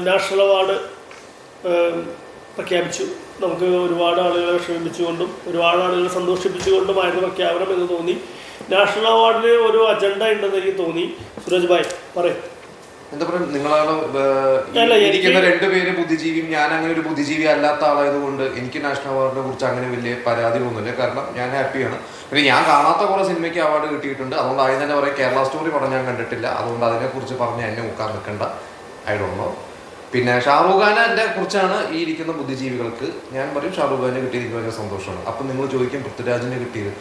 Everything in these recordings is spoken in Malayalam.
നാഷണൽ അവാർഡ് പ്രഖ്യാപിച്ചു. നമുക്ക് ഒരുപാട് ആളുകളെ വിഷമിപ്പിച്ചുകൊണ്ടും ഒരുപാട് ആളുകളെ സന്തോഷിപ്പിച്ചുകൊണ്ടുമായിരുന്നു പ്രഖ്യാപനം എന്ന് തോന്നി. നാഷണൽ അവാർഡിന് ഒരു അജണ്ട ഉണ്ടെന്ന് എനിക്ക് തോന്നി. സുരജ് ഭായ് പറയും. എന്താ പറയുക, നിങ്ങളാണ് ഇരിക്കുന്ന രണ്ടുപേര് ബുദ്ധിജീവിയും ഞാൻ അങ്ങനെ ഒരു ബുദ്ധിജീവി അല്ലാത്ത ആളായതുകൊണ്ട് എനിക്ക് നാഷണൽ അവാർഡിനെ കുറിച്ച് അങ്ങനെ വലിയ പരാതി ഒന്നുമില്ല. കാരണം ഞാൻ ഹാപ്പിയാണ്. പിന്നെ ഞാൻ കാണാത്ത കുറെ സിനിമയ്ക്ക് അവാർഡ് കിട്ടിയിട്ടുണ്ട്. അതുകൊണ്ട് ആദ്യം തന്നെ പറയാം, കേരള സ്റ്റോറി പടം ഞാൻ കണ്ടിട്ടില്ല. അതുകൊണ്ട് അതിനെക്കുറിച്ച് പറഞ്ഞ് എന്നെ മുക്കാൻ നിൽക്കേണ്ട, ഐ ഡോണ്ട് നോ. പിന്നെ ഷാറൂഖ് ഖാനെ കുറിച്ചാണ് ഈ ഇരിക്കുന്ന ബുദ്ധിജീവികൾക്ക് ഞാൻ പറയും ഷാറൂഖ് ഖാനെ കിട്ടിയത് എനിക്ക് ഭയങ്കര സന്തോഷമാണ്. അപ്പം നിങ്ങൾ ചോദിക്കും പൃഥ്വിരാജിനെ കിട്ടിയത്,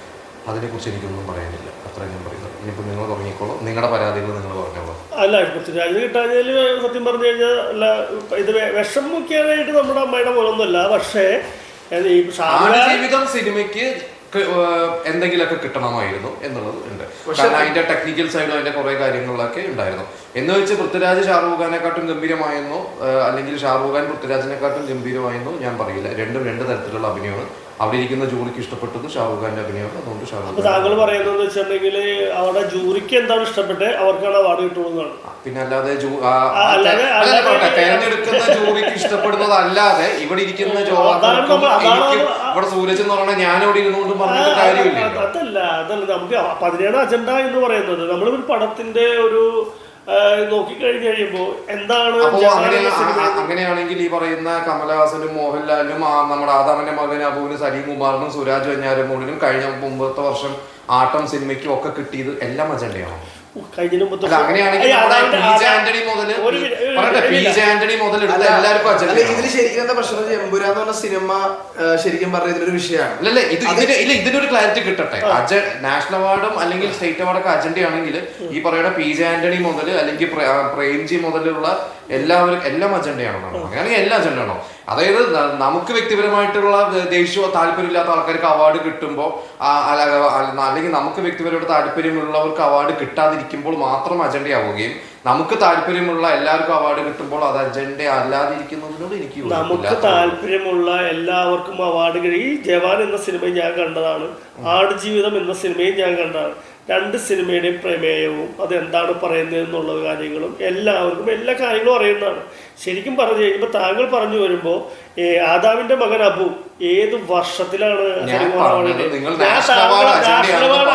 അതിനെക്കുറിച്ച് എനിക്കൊന്നും പറയാനില്ല. അത്ര ഞാൻ പറയുന്നത്. ഇനിയിപ്പോൾ നിങ്ങൾ തുടങ്ങിക്കോളൂ, നിങ്ങളുടെ പരാതികൾ നിങ്ങൾ പറഞ്ഞോളൂ. അല്ല, പൃഥ്വിരാജിന് കിട്ടാഞ്ഞതിൽ സത്യം പറഞ്ഞു കഴിഞ്ഞാൽ അല്ല, ഇത് വിഷം മുഖ്യമായിട്ട് നമ്മുടെ അമ്മയുടെ പോലൊന്നുമല്ല. പക്ഷേ ഈ ജീവിതം സിനിമയ്ക്ക് എന്തെങ്കിലുമൊക്കെ കിട്ടണമായിരുന്നു എന്നുള്ളത് ഉണ്ട്. കാരണം അതിന്റെ ടെക്നിക്കൽ സൈഡും അതിന്റെ കുറെ കാര്യങ്ങളിലൊക്കെ ഉണ്ടായിരുന്നു. എന്ന് വെച്ച് പൃഥ്വിരാജ് ഷാറൂഖ് ഖാനെക്കാട്ടും ഗംഭീരമായെന്നോ അല്ലെങ്കിൽ ഷാറൂഖ് ഖാൻ പൃഥ്വിരാജിനെക്കാട്ടും ഗംഭീരമായെന്നോ ഞാൻ പറയില്ല. രണ്ടും രണ്ട് തരത്തിലുള്ള അഭിനയമാണ്. അവിടെ ഇരിക്കുന്ന ജൂറിക്ക് ഇഷ്ടപ്പെട്ടത് ഷാറൂഖ് ഖാന്റെ അഭിനയമാണ്. അതുകൊണ്ട് ഷാറൂഖ് താങ്കൾ പറയുന്നത് വെച്ചിട്ടുണ്ടെങ്കിൽ അവിടെ ജൂറിക്ക് എന്താണ് ഇഷ്ടപ്പെട്ടത് അവർക്കാണ് അവാർഡ് കിട്ടുന്നതാണ്. പിന്നെ അല്ലാതെ തെരഞ്ഞെടുക്കുന്ന ജൂറിക്ക് ഇഷ്ടപ്പെടുന്നത് അല്ലാതെ ഇവിടെ ഇരിക്കുന്ന ഇവിടെ സൂരജ് എന്ന് പറഞ്ഞാൽ ഞാനവിടെ ഇരുന്നുകൊണ്ട് പറഞ്ഞിട്ട് കാര്യമില്ല. അതല്ല നമുക്ക് അതിനാണ് അജണ്ട എന്ന് പറയുന്നത്. നമ്മളൊരു പടത്തിന്റെ ഒരു നോക്കിക്കഴിഞ്ഞു കഴിയുമ്പോ എന്താണ് അങ്ങനെയാണെങ്കിൽ ഈ പറയുന്ന കമലഹാസനും മോഹൻലാലും നമ്മുടെ ആദാമന്റെ മകൻ അബുവിനും സലീം കുമാറിനും സുരാജ് വെഞ്ഞാരമൂടിനും കഴിഞ്ഞ മുമ്പത്തെ വർഷം ആട്ടം സിനിമയ്ക്കും ഒക്കെ കിട്ടിയത് എല്ലാം അജണ്ടയാണോ? ഇതിന് ശരിക്കും എന്താ പ്രശ്നം, എമ്പുരാന്ന് പറഞ്ഞ സിനിമ ശരിക്കും പറഞ്ഞ ഇതിലൊരു വിഷയമാണ്. ഇതിനൊരു ക്ലാരിറ്റി കിട്ടട്ടെ. നാഷണൽ അവാർഡും അല്ലെങ്കിൽ സ്റ്റേറ്റ് അവാർഡൊക്കെ അജണ്ടയാണെങ്കിൽ ഈ പറയുന്ന പി ജെ ആന്റണി മുതൽ അല്ലെങ്കിൽ പ്രേംജി മുതലുള്ള എല്ലാം അജണ്ടയാണോ? അങ്ങനെയാണെങ്കിൽ എല്ലാ അജണ്ടയാണോ? അതായത് നമുക്ക് വ്യക്തിപരമായിട്ടുള്ള ദേഷ്യമോ താല്പര്യമില്ലാത്ത ആൾക്കാർക്ക് അവാർഡ് കിട്ടുമ്പോൾ അല്ലെങ്കിൽ നമുക്ക് വ്യക്തിപരമായിട്ട് താല്പര്യമുള്ളവർക്ക് അവാർഡ് കിട്ടാതിരിക്കുമ്പോൾ മാത്രം അജണ്ടയാവുകയും നമുക്ക് താല്പര്യമുള്ള എല്ലാവർക്കും അവാർഡ് കിട്ടുമ്പോൾ അത് അജണ്ട അല്ലാതിരിക്കുന്നതിനോട് എനിക്ക് നമുക്ക് താല്പര്യമുള്ള എല്ലാവർക്കും അവാർഡ് ഈ ജവാൻ എന്ന സിനിമയും ഞാൻ കണ്ടതാണ്, ആടുജീവിതം എന്ന സിനിമയും ഞാൻ കണ്ടതാണ്. രണ്ട് സിനിമയുടെയും പ്രമേയവും അതെന്താണ് പറയുന്നത് എന്നുള്ള കാര്യങ്ങളും എല്ലാവർക്കും എല്ലാ കാര്യങ്ങളും അറിയുന്നതാണ്. ശരിക്കും പറഞ്ഞു കഴിയുമ്പോൾ താങ്കൾ പറഞ്ഞു വരുമ്പോൾ ആദാമിന്റെ മകൻ അബു ഏത് വർഷത്തിലാണ്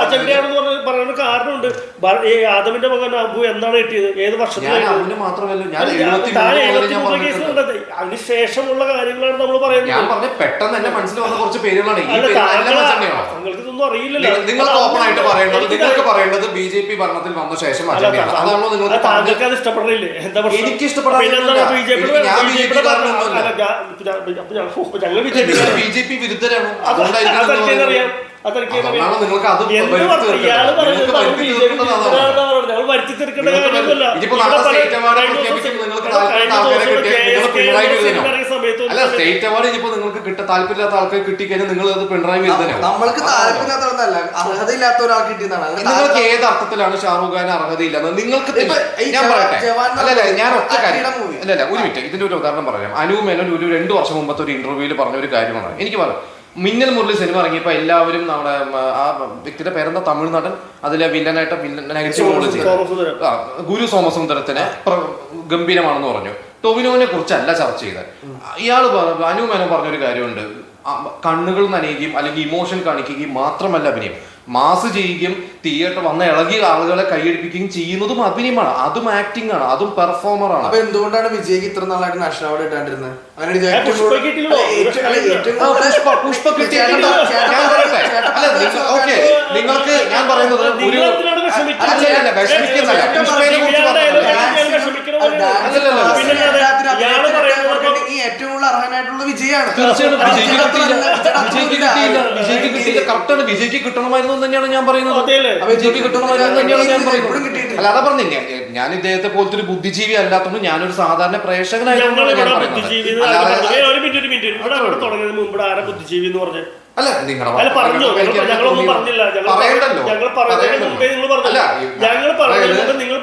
അജണ്ടയാണെന്ന് പറയുന്ന കാരണമുണ്ട്. ആദമിന്റെ മകൻ അബു എന്നാണ് കിട്ടിയത്, ഏത് വർഷത്തിലാണ്? അതിനുശേഷമുള്ള കാര്യങ്ങളാണ് നമ്മൾ പറയുന്നത്. താങ്കൾക്ക് ഇതൊന്നും അറിയില്ലല്ലോ. നിങ്ങൾക്ക് പറയേണ്ടത് ബി ജെ പി ഭരണത്തിൽ വന്ന ശേഷം താങ്കൾക്ക് അത് ഇഷ്ടപ്പെടില്ലേ? എന്താ എനിക്ക് ഇഷ്ടപ്പെടാൻ ബി ജെ പി വിരുദ്ധരാണ്. അതുകൊണ്ടായിരിക്കും നിങ്ങൾക്ക് അത് വരുത്തി തീർക്കേണ്ട കാര്യമൊന്നുമല്ല. സ്റ്റേറ്റ് അവാർഡ് ഇനിയിപ്പോ നിങ്ങൾക്ക് താല്പര്യമില്ലാത്ത ആൾക്കാർ കിട്ടിക്കഴിഞ്ഞാൽ നിങ്ങൾ അത് പിണറായി വിരുദ്ധനാണ്. നമ്മൾക്ക് താല്പര്യമില്ലാത്തവരല്ല, അർഹതയില്ലാത്ത ഒരാൾക്ക് കിട്ടിയതാണ്. നിങ്ങൾക്ക് ഏത് അർത്ഥത്തിലാണ് ഷാറൂഖ് ഖാൻ അർഹതയില്ലാന്ന് നിങ്ങൾക്ക്? ഞാൻ പറയട്ടെ, അല്ലല്ല ഞാൻ ഒറ്റ കാര്യം അല്ലല്ല ഒരു മിനിറ്റ്, ഇതിന്റെ ഒരു ഉദാഹരണം പറയാം. അനു മേനോൻ ഒരു 2 വർഷം മുമ്പത്തെ ഒരു ഇന്റർവ്യൂവിൽ പറഞ്ഞ ഒരു കാര്യമാണ്. എനിക്ക് പറയാം, മിന്നൽ മുരളി സിനിമ ഇറങ്ങിയപ്പോൾ എല്ലാവരും നമ്മുടെ ആ വ്യക്തിയുടെ പേരെന്താ, തമിഴ്നാടൻ, അതിലെ വില്ലനായിട്ട് ഗുരു സോമസുന്ദരത്തിനെ ഗംഭീരമാണെന്ന് പറഞ്ഞു. ടൊവിനോനെ കുറിച്ചല്ല ചർച്ച ചെയ്തത്. ഇയാള് അനു മേനോൻ പറഞ്ഞൊരു കാര്യമുണ്ട്, കണ്ണുകൾ നനയുകയും അല്ലെങ്കിൽ ഇമോഷൻ കാണിക്കുകയും മാത്രമല്ല അഭിനയം, മാസ് ചെയ്യുകയും തിയേറ്റർ വന്ന ഇളകിയ ആളുകളെ കൈയടിപ്പിക്കുകയും ചെയ്യുന്നതും അഭിനയമാണ്. അതും ആക്ടിംഗ് ആണ്, അതും പെർഫോമർ ആണ്. അപ്പൊ എന്തുകൊണ്ടാണ് വിജയ്ക്ക് ഇത്ര നാളായിട്ട് നാഷണൽ അവാർഡ് കിട്ടാണ്ടിരുന്നത്? നിങ്ങൾക്ക് ഞാൻ പറയുന്നത് ഏറ്റവും കൂടുതൽ അർഹനായിട്ടുള്ള വിജയാണ്. കറക്റ്റാണ്, വിജയ്ക്ക് കിട്ടണമായിരുന്നു തന്നെയാണ് ഞാൻ പറയുന്നത്. വിജയ്ക്ക് കിട്ടണമായിരുന്നു തന്നെയാണ് ഞാൻ പറയുന്നത്. അല്ല അതാ പറഞ്ഞില്ല, ഞാൻ ഇദ്ദേഹത്തെ പോലത്തെ ഒരു ബുദ്ധിജീവി അല്ലാത്തതുകൊണ്ട് ഞാനൊരു സാധാരണ പ്രേക്ഷകനായിരുന്നു ഞാൻ പറയുന്നത്. ബുദ്ധിജീവി എന്ന് പറഞ്ഞത് അല്ല നിങ്ങളുടെ അല്ല പറഞ്ഞു, ഞങ്ങളൊന്നും പറഞ്ഞില്ല. ഞങ്ങൾ പറയുന്നതിന് മുമ്പേ നിങ്ങൾ പറഞ്ഞില്ല. ഞങ്ങൾ പറയുന്നതിന് മുമ്പ് നിങ്ങൾ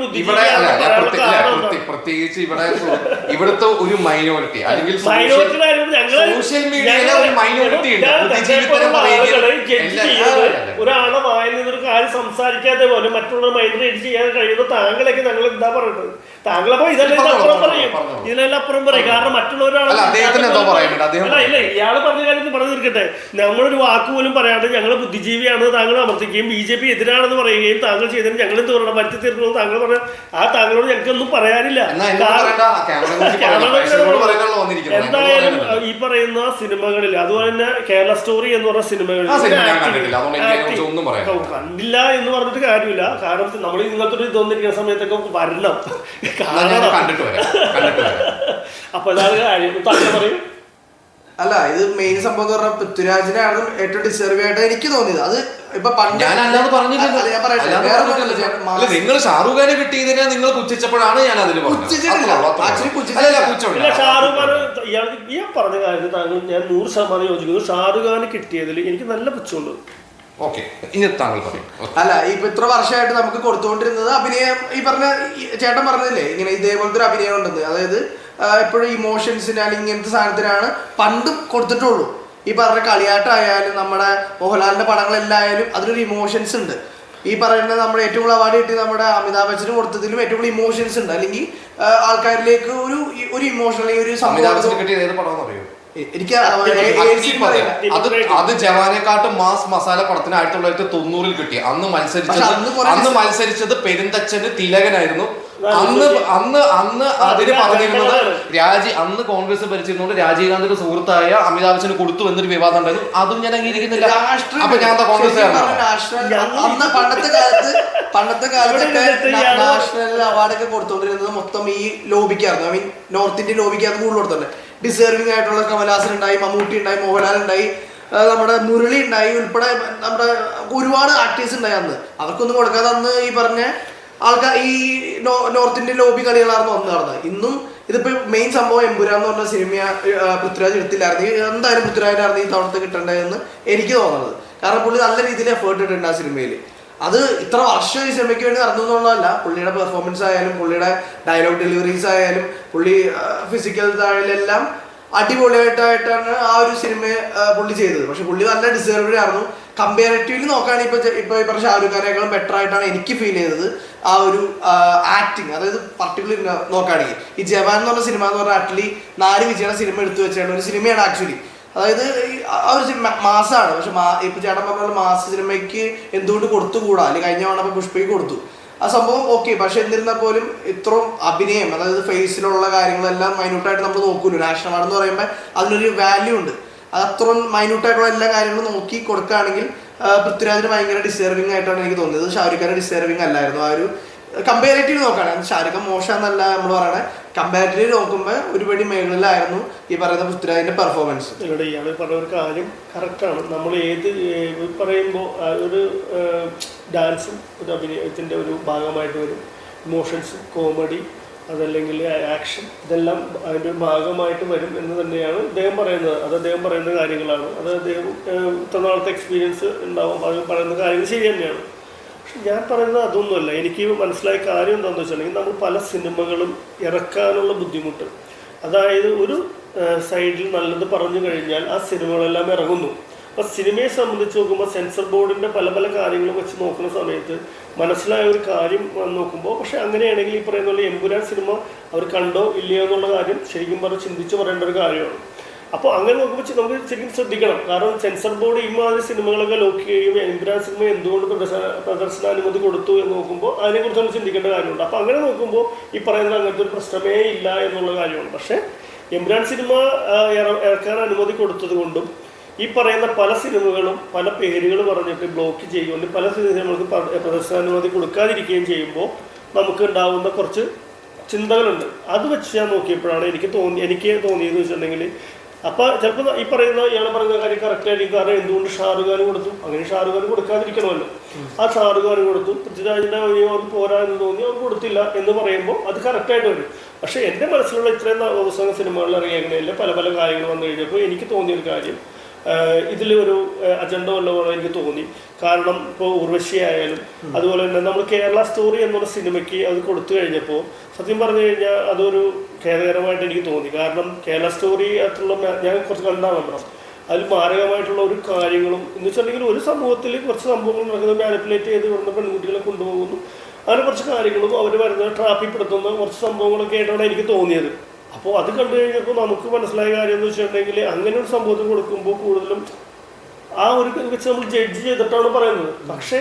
പ്രത്യേകിച്ച് ഇവിടുത്തെ ഒരു മൈനോറിറ്റി അല്ലെങ്കിൽ സോഷ്യൽ മീഡിയയിലെ ഒരു മൈനോറിറ്റി ഒരാളെ വായിൽ നിന്നൊരു കാര്യം സംസാരിക്കാതെ പോലെ മറ്റുള്ള മൈൻഡ് റീഡ് ചെയ്യാൻ കഴിയുന്ന താങ്കളൊക്കെ ഞങ്ങൾ എന്താ പറയുന്നത്? താങ്കളപ്പോ ഇതെല്ലാം അപ്പുറം പറയും, ഇതിനെല്ലാം അപ്പുറം പറയും. കാരണം മറ്റുള്ളവരാണ് ഇല്ല, ഇയാള് പറഞ്ഞ കാര്യം പറഞ്ഞു തീർക്കട്ടെ. നമ്മളൊരു വാക്ക് പോലും പറയാണ്ട് ഞങ്ങൾ ബുദ്ധിജീവിയാണെന്ന് താങ്കൾ അമർത്തിക്കുകയും BJP എതിരാണെന്ന് പറയുകയും താങ്കൾ ചെയ്തതിന് ഞങ്ങൾ എന്ത് പറയണം, വരുത്തി തീർക്കണമെന്ന് താങ്കൾ പറഞ്ഞ ആ താങ്കളോട് ഞങ്ങൾക്കൊന്നും പറയാനില്ല. എന്തായാലും ഈ പറയുന്ന സിനിമകളിൽ, അതുപോലെ തന്നെ കേരള സ്റ്റോറി എന്ന് പറഞ്ഞ സിനിമകളിൽ കണ്ടില്ല എന്ന് പറഞ്ഞിട്ട് കാര്യമില്ല. കാരണം നമ്മൾ ഇങ്ങനത്തെ ഒരു ഇതൊന്നിരിക്കുന്ന സമയത്തൊക്കെ വരണം. അപ്പൊ അതാണ് കാര്യം. താങ്കൾ പറയും. അല്ല, ഇത് മെയിൻ സംഭവം എന്ന് പറഞ്ഞാൽ പൃഥ്വിരാജിനാണ് ഏറ്റവും ഡിസേർവ് ആയിട്ട് എനിക്ക് തോന്നിയത്. അത് ഇപ്പൊ നിങ്ങൾ ഷാറൂഖ് ഖാനെ കിട്ടിയതിനെ നിങ്ങൾ പുച്ഛിച്ചപ്പോഴാണ് ഞാൻ അതിന് ഞാൻ പറഞ്ഞ കാര്യത്തിൽ താങ്കൾ ഞാൻ 100% യോജിക്കുന്നു. ഷാറൂഖ് ഖാന് കിട്ടിയതിൽ എനിക്ക് നല്ല പുച്ഛമുണ്ട്. അല്ല, ഇപ്പൊ ഇത്ര വർഷമായിട്ട് നമുക്ക് കൊടുത്തുകൊണ്ടിരുന്നത് അഭിനയം, ഈ പറഞ്ഞ ചേട്ടൻ പറഞ്ഞില്ലേ ഇങ്ങനെ ഇതേപോലത്തെ ഒരു അഭിനയം ഉണ്ടെന്ന്. അതായത് എപ്പോഴും ഇമോഷൻസിന് അല്ലെങ്കിൽ ഇങ്ങനത്തെ സാധനത്തിനാണ് പണ്ടും കൊടുത്തിട്ടുള്ളൂ. ഈ പറഞ്ഞ കളിയാട്ടമായാലും നമ്മുടെ മോഹൻലാലിന്റെ പടങ്ങളെല്ലായാലും അതിലൊരു ഇമോഷൻസ് ഉണ്ട്. ഈ പറയുന്ന നമ്മുടെ ഏറ്റവും കൂടുതൽ അവാർഡ് കിട്ടി നമ്മുടെ അമിതാഭ് ബച്ചന് കൊടുത്തതിലും ഏറ്റവും കൂടുതൽ ഇമോഷൻസ് ഉണ്ട്. അല്ലെങ്കിൽ ആൾക്കാരിലേക്ക് ഒരു ഇമോഷൻ അല്ലെങ്കിൽ ഒരു സംഭവം എനിക്ക് അത് ജവാനെക്കാട്ടും മാസ് മസാല പടത്തിന് 1990 കിട്ടി. അന്ന് മത്സരിച്ചത് പെരുന്തച്ഛന് തിലകനായിരുന്നു. അന്ന് അതിന് പറഞ്ഞിരുന്നത് അന്ന് കോൺഗ്രസ് ഭരിച്ചിരുന്നോണ്ട് രാജീവ് ഗാന്ധിയുടെ സുഹൃത്തായ അമിതാഭ് ബച്ചന് കൊടുത്തു എന്നൊരു വിവാദം ഉണ്ടായിരുന്നു. അതും ഞാൻ അംഗീകരിക്കുന്നില്ല. അപ്പൊ ഞാൻ കോൺഗ്രസ് പണ്ടത്തെ കാലത്തൊക്കെ നാഷണൽ അവാർഡൊക്കെ കൊടുത്തോണ്ടിരുന്നത് മൊത്തം ഈ ലോബിക്കായിരുന്നു. ഐ മീൻ നോർത്ത് ഇന്ത്യൻ ലോബിക്കകത്ത് കൂടുതൽ കൊടുത്തോണ്ട് ഡിസേർവിംഗ് ആയിട്ടുള്ള കമൽഹാസൻ ഉണ്ടായി, മമ്മൂട്ടി ഉണ്ടായി, മോഹൻലാൽ ഉണ്ടായി, നമ്മുടെ മുരളി ഉണ്ടായി, ഉൾപ്പെടെ നമ്മുടെ ഒരുപാട് ആക്ടേഴ്സ് ഉണ്ടായി. അന്ന് അവർക്കൊന്നും കൊടുക്കാതെ അന്ന് ഈ പറഞ്ഞ ആൾക്കാർ ഈ നോർത്ത് ഇന്ത്യൻ ലോബി കളികളായിരുന്നു അന്ന് നടന്നത്. ഇന്നും ഇതിപ്പോ മെയിൻ സംഭവം എമ്പുരാൻ എന്ന് പറഞ്ഞ സിനിമ പൃഥ്വിരാജ് എടുത്തില്ലായിരുന്നു. എന്തായാലും പൃഥ്വിരാജിനായിരുന്നു ഈ തവണത്തെ കിട്ടേണ്ടതെന്ന് എനിക്ക് തോന്നുന്നത്. കാരണം പുള്ളി നല്ല രീതിയിൽ എഫേർട്ട് ഇട്ടിട്ടുണ്ട് ആ സിനിമയിൽ. അത് ഇത്ര വർഷം ഈ സിനിമയ്ക്ക് വേണ്ടി നടന്നു എന്നുള്ളതല്ല, പുള്ളിയുടെ പെർഫോമൻസ് ആയാലും പുള്ളിയുടെ ഡയലോഗ് ഡെലിവറീസ് ആയാലും പുള്ളി ഫിസിക്കൽ താഴിലെല്ലാം അടിപൊളിയായിട്ടാണ് ആ ഒരു സിനിമ പുള്ളി ചെയ്തത്. പക്ഷെ പുള്ളി നല്ല ഡിസേർവ്ഡ് ആയിരുന്നു. കമ്പാരിറ്റീവ്ലി നോക്കുകയാണെങ്കിൽ ഇപ്പൊ ഈ പറഞ്ഞ ഷാരൂഖ് ഖാനേക്കാളും ബെറ്റർ ആയിട്ടാണ് എനിക്ക് ഫീൽ ചെയ്തത് ആ ഒരു ആക്ടിങ്. അതായത് പർട്ടിക്കുലർ നോക്കുകയാണെങ്കിൽ ഈ ജവാൻ എന്ന് പറഞ്ഞ സിനിമ എന്ന് പറഞ്ഞാൽ ആക്ച്വലി 4 വിജയുടെ സിനിമ എടുത്തു വെച്ചാണ് ഒരു സിനിമയാണ് ആക്ച്വലി. അതായത് ആ ഒരു മാസമാണ്. പക്ഷെ ഇപ്പൊ ചേട്ടൻ പറഞ്ഞ മാസ് സിനിമയ്ക്ക് എന്തുകൊണ്ട് കൊടുത്തുകൂടാ? അല്ലെങ്കിൽ കഴിഞ്ഞ തവണ പുഷ്പയ്ക്ക് കൊടുത്തു ആ സംഭവം ഓക്കെ. പക്ഷെ എന്നിരുന്നാൽ പോലും ഇത്രയും അഭിനയം, അതായത് ഫേസിലുള്ള കാര്യങ്ങളെല്ലാം മൈന്യൂട്ടായിട്ട് നമ്മൾ നോക്കൂല്ലോ. നാഷണൽ അവാർഡ് എന്ന് പറയുമ്പോൾ അതിനൊരു വാല്യൂ ഉണ്ട്. അത് അത്രയും മൈന്യൂട്ടായിട്ടുള്ള എല്ലാ കാര്യങ്ങളും നോക്കി കൊടുക്കുകയാണെങ്കിൽ പൃഥ്വിരാജിന് ഭയങ്കര ഡിസേർവിംഗ് ആയിട്ടാണ് എനിക്ക് തോന്നിയത്. ഷാരൂഖ് ഖാൻ ഡിസേർവിംഗ് അല്ലായിരുന്നു. ആ ഒരു കമ്പാരിറ്റീവ് നോക്കുകയാണെങ്കിൽ ഷാരൂഖ് ഖാൻ മോശമെന്നല്ല നമ്മൾ പറയണേ, കമ്പാരിറ്റീവ് നോക്കുമ്പോൾ ഒരുപടി മേഖലയിലായിരുന്നു ഈ പറയുന്ന പൃഥ്വിരാജിന്റെ പെർഫോമൻസ്. ഇവിടെ ഇയാൾ പറഞ്ഞ ഒരു കാര്യം കറക്റ്റാണ്. നമ്മൾ ഏത് പറയുമ്പോൾ ഒരു ഡാൻസും ഒരു അഭിനയത്തിൻ്റെ ഒരു ഭാഗമായിട്ട് വരും. ഇമോഷൻസും കോമഡി അതല്ലെങ്കിൽ ആക്ഷൻ ഇതെല്ലാം അതിൻ്റെ ഒരു ഭാഗമായിട്ട് വരും എന്ന് തന്നെയാണ് അദ്ദേഹം പറയുന്നത്. അത് അദ്ദേഹം പറയുന്ന കാര്യങ്ങളാണ്. അത് അദ്ദേഹം ഇത്ര നാളത്തെ എക്സ്പീരിയൻസ് ഉണ്ടാവും. അത് പറയുന്ന കാര്യങ്ങൾ ശരി തന്നെയാണ്. പക്ഷെ ഞാൻ പറയുന്നത് അതൊന്നുമല്ല. എനിക്ക് മനസ്സിലായ കാര്യം എന്താണെന്ന് വെച്ചിട്ടുണ്ടെങ്കിൽ നമ്മൾ പല സിനിമകളും ഇറക്കാനുള്ള ബുദ്ധിമുട്ട്, അതായത് ഒരു സൈഡിൽ നല്ലത് പറഞ്ഞു കഴിഞ്ഞാൽ ആ സിനിമകളെല്ലാം ഇറങ്ങുന്നു. അപ്പോൾ സിനിമയെ സംബന്ധിച്ച് നോക്കുമ്പോൾ സെൻസർ ബോർഡിൻ്റെ പല പല കാര്യങ്ങളും വെച്ച് നോക്കുന്ന സമയത്ത് മനസ്സിലായ ഒരു കാര്യം നോക്കുമ്പോൾ, പക്ഷേ അങ്ങനെയാണെങ്കിൽ ഈ പറയുന്ന എമ്പുരാൻ സിനിമ അവർ കണ്ടോ ഇല്ലയോ എന്നുള്ള കാര്യം ശരിക്കും പറഞ്ഞ് ചിന്തിച്ച് പറയേണ്ട ഒരു കാര്യമാണ്. അപ്പോൾ അങ്ങനെ നോക്കുമ്പോൾ നമുക്ക് ശരിക്കും ശ്രദ്ധിക്കണം. കാരണം സെൻസർ ബോർഡ് ഈ മാതിരി സിനിമകളൊക്കെ ലോക്ക് ചെയ്യുകയും എമ്പുരാൻ സിനിമ എന്തുകൊണ്ട് പ്രദർശനാനുമതി കൊടുത്തു എന്ന് നോക്കുമ്പോൾ അതിനെക്കുറിച്ച് നമ്മൾ ചിന്തിക്കേണ്ട കാര്യമുണ്ട്. അപ്പോൾ അങ്ങനെ നോക്കുമ്പോൾ ഈ പറയുന്നത് അങ്ങനത്തെ ഒരു പ്രശ്നമേ ഇല്ല എന്നുള്ള കാര്യമാണ്. പക്ഷേ എമ്പുരാൻ സിനിമ ഇറക്കാൻ അനുമതി കൊടുത്തത് കൊണ്ടും ഈ പറയുന്ന പല സിനിമകളും പല പേരുകൾ പറഞ്ഞിട്ട് ബ്ലോക്ക് ചെയ്യുകയും പല സിനിമകൾക്ക് പ്രദർശനാനുമതി കൊടുക്കാതിരിക്കുകയും ചെയ്യുമ്പോൾ നമുക്ക് ഉണ്ടാകുന്ന കുറച്ച് ചിന്തകളുണ്ട്. അത് വെച്ച് ഞാൻ നോക്കിയപ്പോഴാണ് എനിക്ക് തോന്നിയെന്ന് വെച്ചിട്ടുണ്ടെങ്കിൽ, അപ്പോൾ ചിലപ്പോൾ ഈ പറയുന്ന ഇയാൾ പറയുന്ന കാര്യം കറക്റ്റായിരിക്കും. കാരണം എന്തുകൊണ്ട് ഷാരൂഖ് ഖാൻ കൊടുത്തു, അങ്ങനെ ഷാരൂഖ് ഖാൻ കൊടുക്കാതിരിക്കണമല്ലോ. ആ ഷാരൂഖ് ഖാൻ കൊടുത്തു, പൃഥ്വിരാജിൻ്റെ അവർക്ക് പോരാ എന്ന് തോന്നി അവർ കൊടുത്തില്ല എന്ന് പറയുമ്പോൾ അത് കറക്റ്റായിട്ട് വരും. പക്ഷേ എൻ്റെ മനസ്സിലുള്ള ഇത്രയും ദിവസം സിനിമകളിൽ ഇറങ്ങിയതിൽ പല പല കാര്യങ്ങൾ വന്നു കഴിഞ്ഞപ്പോൾ എനിക്ക് തോന്നിയൊരു കാര്യം, ഇതിൽ ഒരു അജണ്ട വല്ലതും എനിക്ക് തോന്നി. കാരണം ഇപ്പോൾ ഉർവശി ആയാലും അതുപോലെ തന്നെ നമ്മൾ കേരള സ്റ്റോറി എന്നുള്ള സിനിമയ്ക്ക് അത് കൊടുത്തു കഴിഞ്ഞപ്പോൾ സത്യം പറഞ്ഞു കഴിഞ്ഞാൽ അതൊരു ഖേദകരമായിട്ട് എനിക്ക് തോന്നി. കാരണം കേരള സ്റ്റോറി ആയിട്ടുള്ള ഞാൻ കുറച്ച് കണ്ടാണല്ലോ, അതിൽ മാരകമായിട്ടുള്ള ഒരു കാര്യങ്ങളും എന്ന് വെച്ചിട്ടുണ്ടെങ്കിൽ ഒരു സമൂഹത്തിൽ കുറച്ച് സംഭവങ്ങൾ നടക്കുന്നത് മാനിപ്പുലേറ്റ് ചെയ്ത് കൊണ്ടുവന്ന പെൺകുട്ടികളെ കൊണ്ടുപോകുന്നു, അങ്ങനെ കുറച്ച് കാര്യങ്ങളും അവർ വരുന്നത് ട്രാപ്പിൽപ്പെടുത്തുന്ന കുറച്ച് സംഭവങ്ങളൊക്കെ ആയിട്ടാണ് എനിക്ക് തോന്നിയത്. അപ്പോൾ അത് കണ്ടു കഴിഞ്ഞപ്പോൾ നമുക്ക് മനസ്സിലായ കാര്യം എന്ന് വെച്ചിട്ടുണ്ടെങ്കിൽ അങ്ങനെ ഒരു സംഭവത്തിൽ കൊടുക്കുമ്പോൾ കൂടുതലും ആ ഒരു വെച്ച് നമ്മൾ ജഡ്ജ് ചെയ്തിട്ടാണ് പറയുന്നത്. പക്ഷേ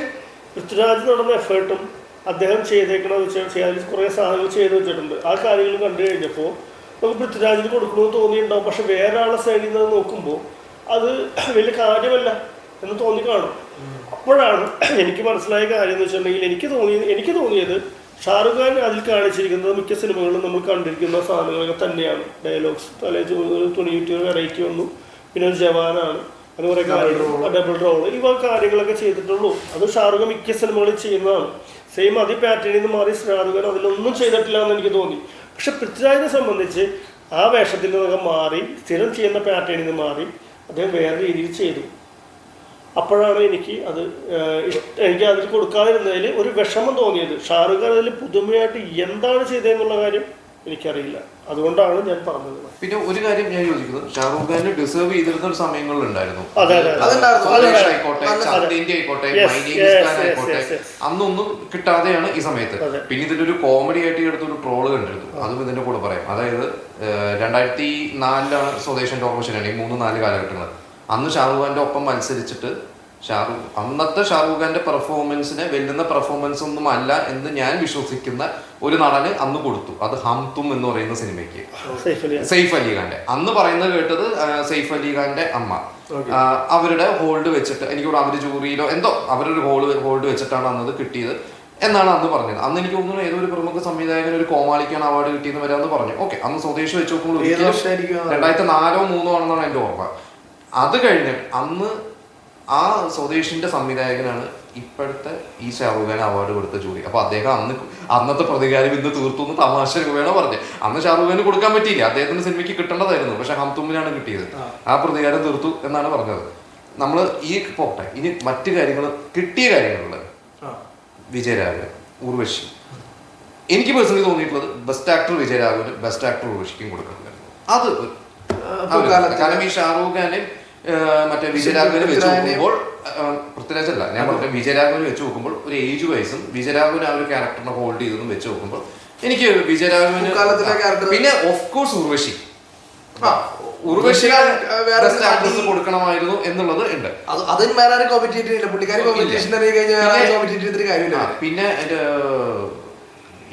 പൃഥ്വിരാജ് നടന്ന എഫേർട്ടും അദ്ദേഹം ചെയ്തേക്കണമെന്ന് വെച്ചാൽ അതിൽ കുറേ സാധനങ്ങൾ ചെയ്ത് വെച്ചിട്ടുണ്ട്. ആ കാര്യങ്ങൾ കണ്ടു കഴിഞ്ഞപ്പോൾ നമുക്ക് പൃഥ്വിരാജിന് കൊടുക്കണമെന്ന് തോന്നിയിട്ടുണ്ടാവും. പക്ഷെ വേറെ ആളെ സൈഡിൽ നിന്ന് നോക്കുമ്പോൾ അത് വലിയ കാര്യമല്ല എന്ന് തോന്നിക്കാണും. അപ്പോഴാണ് എനിക്ക് മനസ്സിലായ കാര്യം എന്ന് വെച്ചിട്ടുണ്ടെങ്കിൽ എനിക്ക് തോന്നിയത് ഷാറുഖ് ഖാൻ അതിൽ കാണിച്ചിരിക്കുന്നത് മിക്ക സിനിമകളും നമ്മൾ കണ്ടിരിക്കുന്ന സാധനങ്ങളൊക്കെ തന്നെയാണ്. ഡയലോഗ്സ് തലേ തുണിയിട്ട് വെറൈറ്റി വന്നു, പിന്നെ ഒരു ജവാനാണ്, അങ്ങനെ കുറേ കാര്യങ്ങൾ, ഡബിൾ റോള്, ഇവ കാര്യങ്ങളൊക്കെ ചെയ്തിട്ടുള്ളൂ. അത് ഷാറുഖ് ഖാൻ മിക്ക സിനിമകളിൽ ചെയ്യുന്നതാണ്. സെയിം അതേ പാറ്റേണിൽ നിന്ന് മാറി ഷാറുഖ് ഖാൻ അതിലൊന്നും ചെയ്തിട്ടില്ല എന്ന് എനിക്ക് തോന്നി. പക്ഷെ പൃഥ്വിരാജിനെ സംബന്ധിച്ച് ആ വേഷത്തിൽ നിന്നൊക്കെ മാറി സ്ഥിരം ചെയ്യുന്ന പാറ്റേണിൽ നിന്ന് മാറി അദ്ദേഹം വേറെ രീതിയിൽ ചെയ്തു. അപ്പോഴാണ് എനിക്ക് അതിൽ കൊടുക്കാതിരുന്നതിൽ ഒരു വിഷമം തോന്നിയത്. ഷാറുഖ് ഖാൻ അതിൽ പുതുമയായിട്ട് എന്താണ് ചെയ്തതെന്നുള്ള കാര്യം എനിക്കറിയില്ല, അതുകൊണ്ടാണ് ഞാൻ പറഞ്ഞത്. പിന്നെ ഒരു കാര്യം ഞാൻ ചോദിക്കുന്നത്, ഷാറുഖ് ഖാൻ ഡിസേർവ് ചെയ്തിരുന്ന ഒരു സമയങ്ങളിലുണ്ടായിരുന്നു, അന്നൊന്നും കിട്ടാതെയാണ് ഈ സമയത്ത്. പിന്നെ ഇതിന്റെ ഒരു കോമഡി ആയിട്ട് എടുത്തൊരു ട്രോള് കണ്ടിരുന്നു, അതും ഇതിന്റെ കൂടെ പറയാം. അതായത് 2004 സ്വദേശന്റെ ഓർമ്മശനാണ്, ഈ 3-4 കാലഘട്ടങ്ങൾ. അന്ന് ഷാറുഖ് ഖാന്റെ ഒപ്പം മത്സരിച്ചിട്ട് അന്നത്തെ ഷാറുഖ് ഖാന്റെ പെർഫോമൻസിനെ വെല്ലുന്ന പെർഫോമൻസ് ഒന്നും അല്ല എന്ന് ഞാൻ വിശ്വസിക്കുന്ന ഒരു നടന് അന്ന് കൊടുത്തു. അത് ഹം തും എന്ന് പറയുന്ന സിനിമയ്ക്ക്, സെയ്ഫ് അലി ഖാന്റെ. അന്ന് പറയുന്നത് കേട്ടത് സെയ്ഫ് അലി ഖാന്റെ അമ്മ അവരുടെ ഹോൾഡ് വെച്ചിട്ട്, എനിക്ക് അവര് ജൂറിയിലോ എന്തോ അവരൊരു ഹോൾഡ് വെച്ചിട്ടാണ് അന്നത് കിട്ടിയത് എന്നാണ് അന്ന് പറഞ്ഞത്. അന്ന് എനിക്ക് തോന്നുന്നു ഏതൊരു പ്രമുഖ സംവിധായകൻ ഒരു കോമാളിക്കാണ് അവാർഡ് കിട്ടിയെന്ന് വരാമെന്ന് പറഞ്ഞു. ഓക്കെ, അന്ന് സ്വദേശി വെച്ച് നോക്കുമ്പോൾ 2004-03 ആണെന്നാണ് എൻ്റെ ഓർമ്മ. അത് കഴിഞ്ഞ് അന്ന് ആ സ്വദേശിന്റെ സംവിധായകനാണ് ഇപ്പോഴത്തെ ഈ ഷാറുഖ് ഖാൻ അവാർഡ് കൊടുത്ത ജൂറി. അപ്പൊ അദ്ദേഹം അന്നത്തെ പ്രതികാരം ഇന്ന് തീർത്തു എന്ന് തമാശ വേണോ പറഞ്ഞത്. അന്ന് ഷാറുഖ് ഖാന് കൊടുക്കാൻ പറ്റിയില്ല, അദ്ദേഹത്തിന്റെ സിനിമയ്ക്ക് കിട്ടേണ്ടതായിരുന്നു, പക്ഷെ ഹം തുമ്മിനാണ് കിട്ടിയത്. ആ പ്രതികാരം തീർത്തു എന്നാണ് പറഞ്ഞത്. നമ്മൾ ഈ പോട്ടെ, ഇനി മറ്റു കാര്യങ്ങൾ, കിട്ടിയ കാര്യങ്ങളുണ്ട്. വിജയരാഘവൻ, ഉർവശി, എനിക്ക് പേഴ്സണലി തോന്നിയിട്ടുള്ളത് ബെസ്റ്റ് ആക്ടർ വിജയരാഘവന്, ബെസ്റ്റ് ആക്ടർ ഉർവശിക്കും കൊടുക്കണമായിരുന്നു. അത് കാരണം ഈ ഷാറുഖ് ഖാനെ മറ്റേ വിജയരാഘവനെ വെച്ച് നോക്കുമ്പോൾ, പൃഥ്വിരാജ് അല്ല ഞാൻ പറഞ്ഞ, വിജയരാഘവനെ വെച്ച് നോക്കുമ്പോൾ ഒരു ഏജ് വൈസും വിജയരാഘവൻ ആ ഒരു ക്യാരക്ടറിനെ ഹോൾഡ് ചെയ്തതും വെച്ച് നോക്കുമ്പോൾ എനിക്ക് വിജയരാഘവന്, പിന്നെ ഓഫ് കോഴ്സ് ഉർവശി കൊടുക്കണമായിരുന്നു എന്നുള്ളത് ഉണ്ട്. പിന്നെ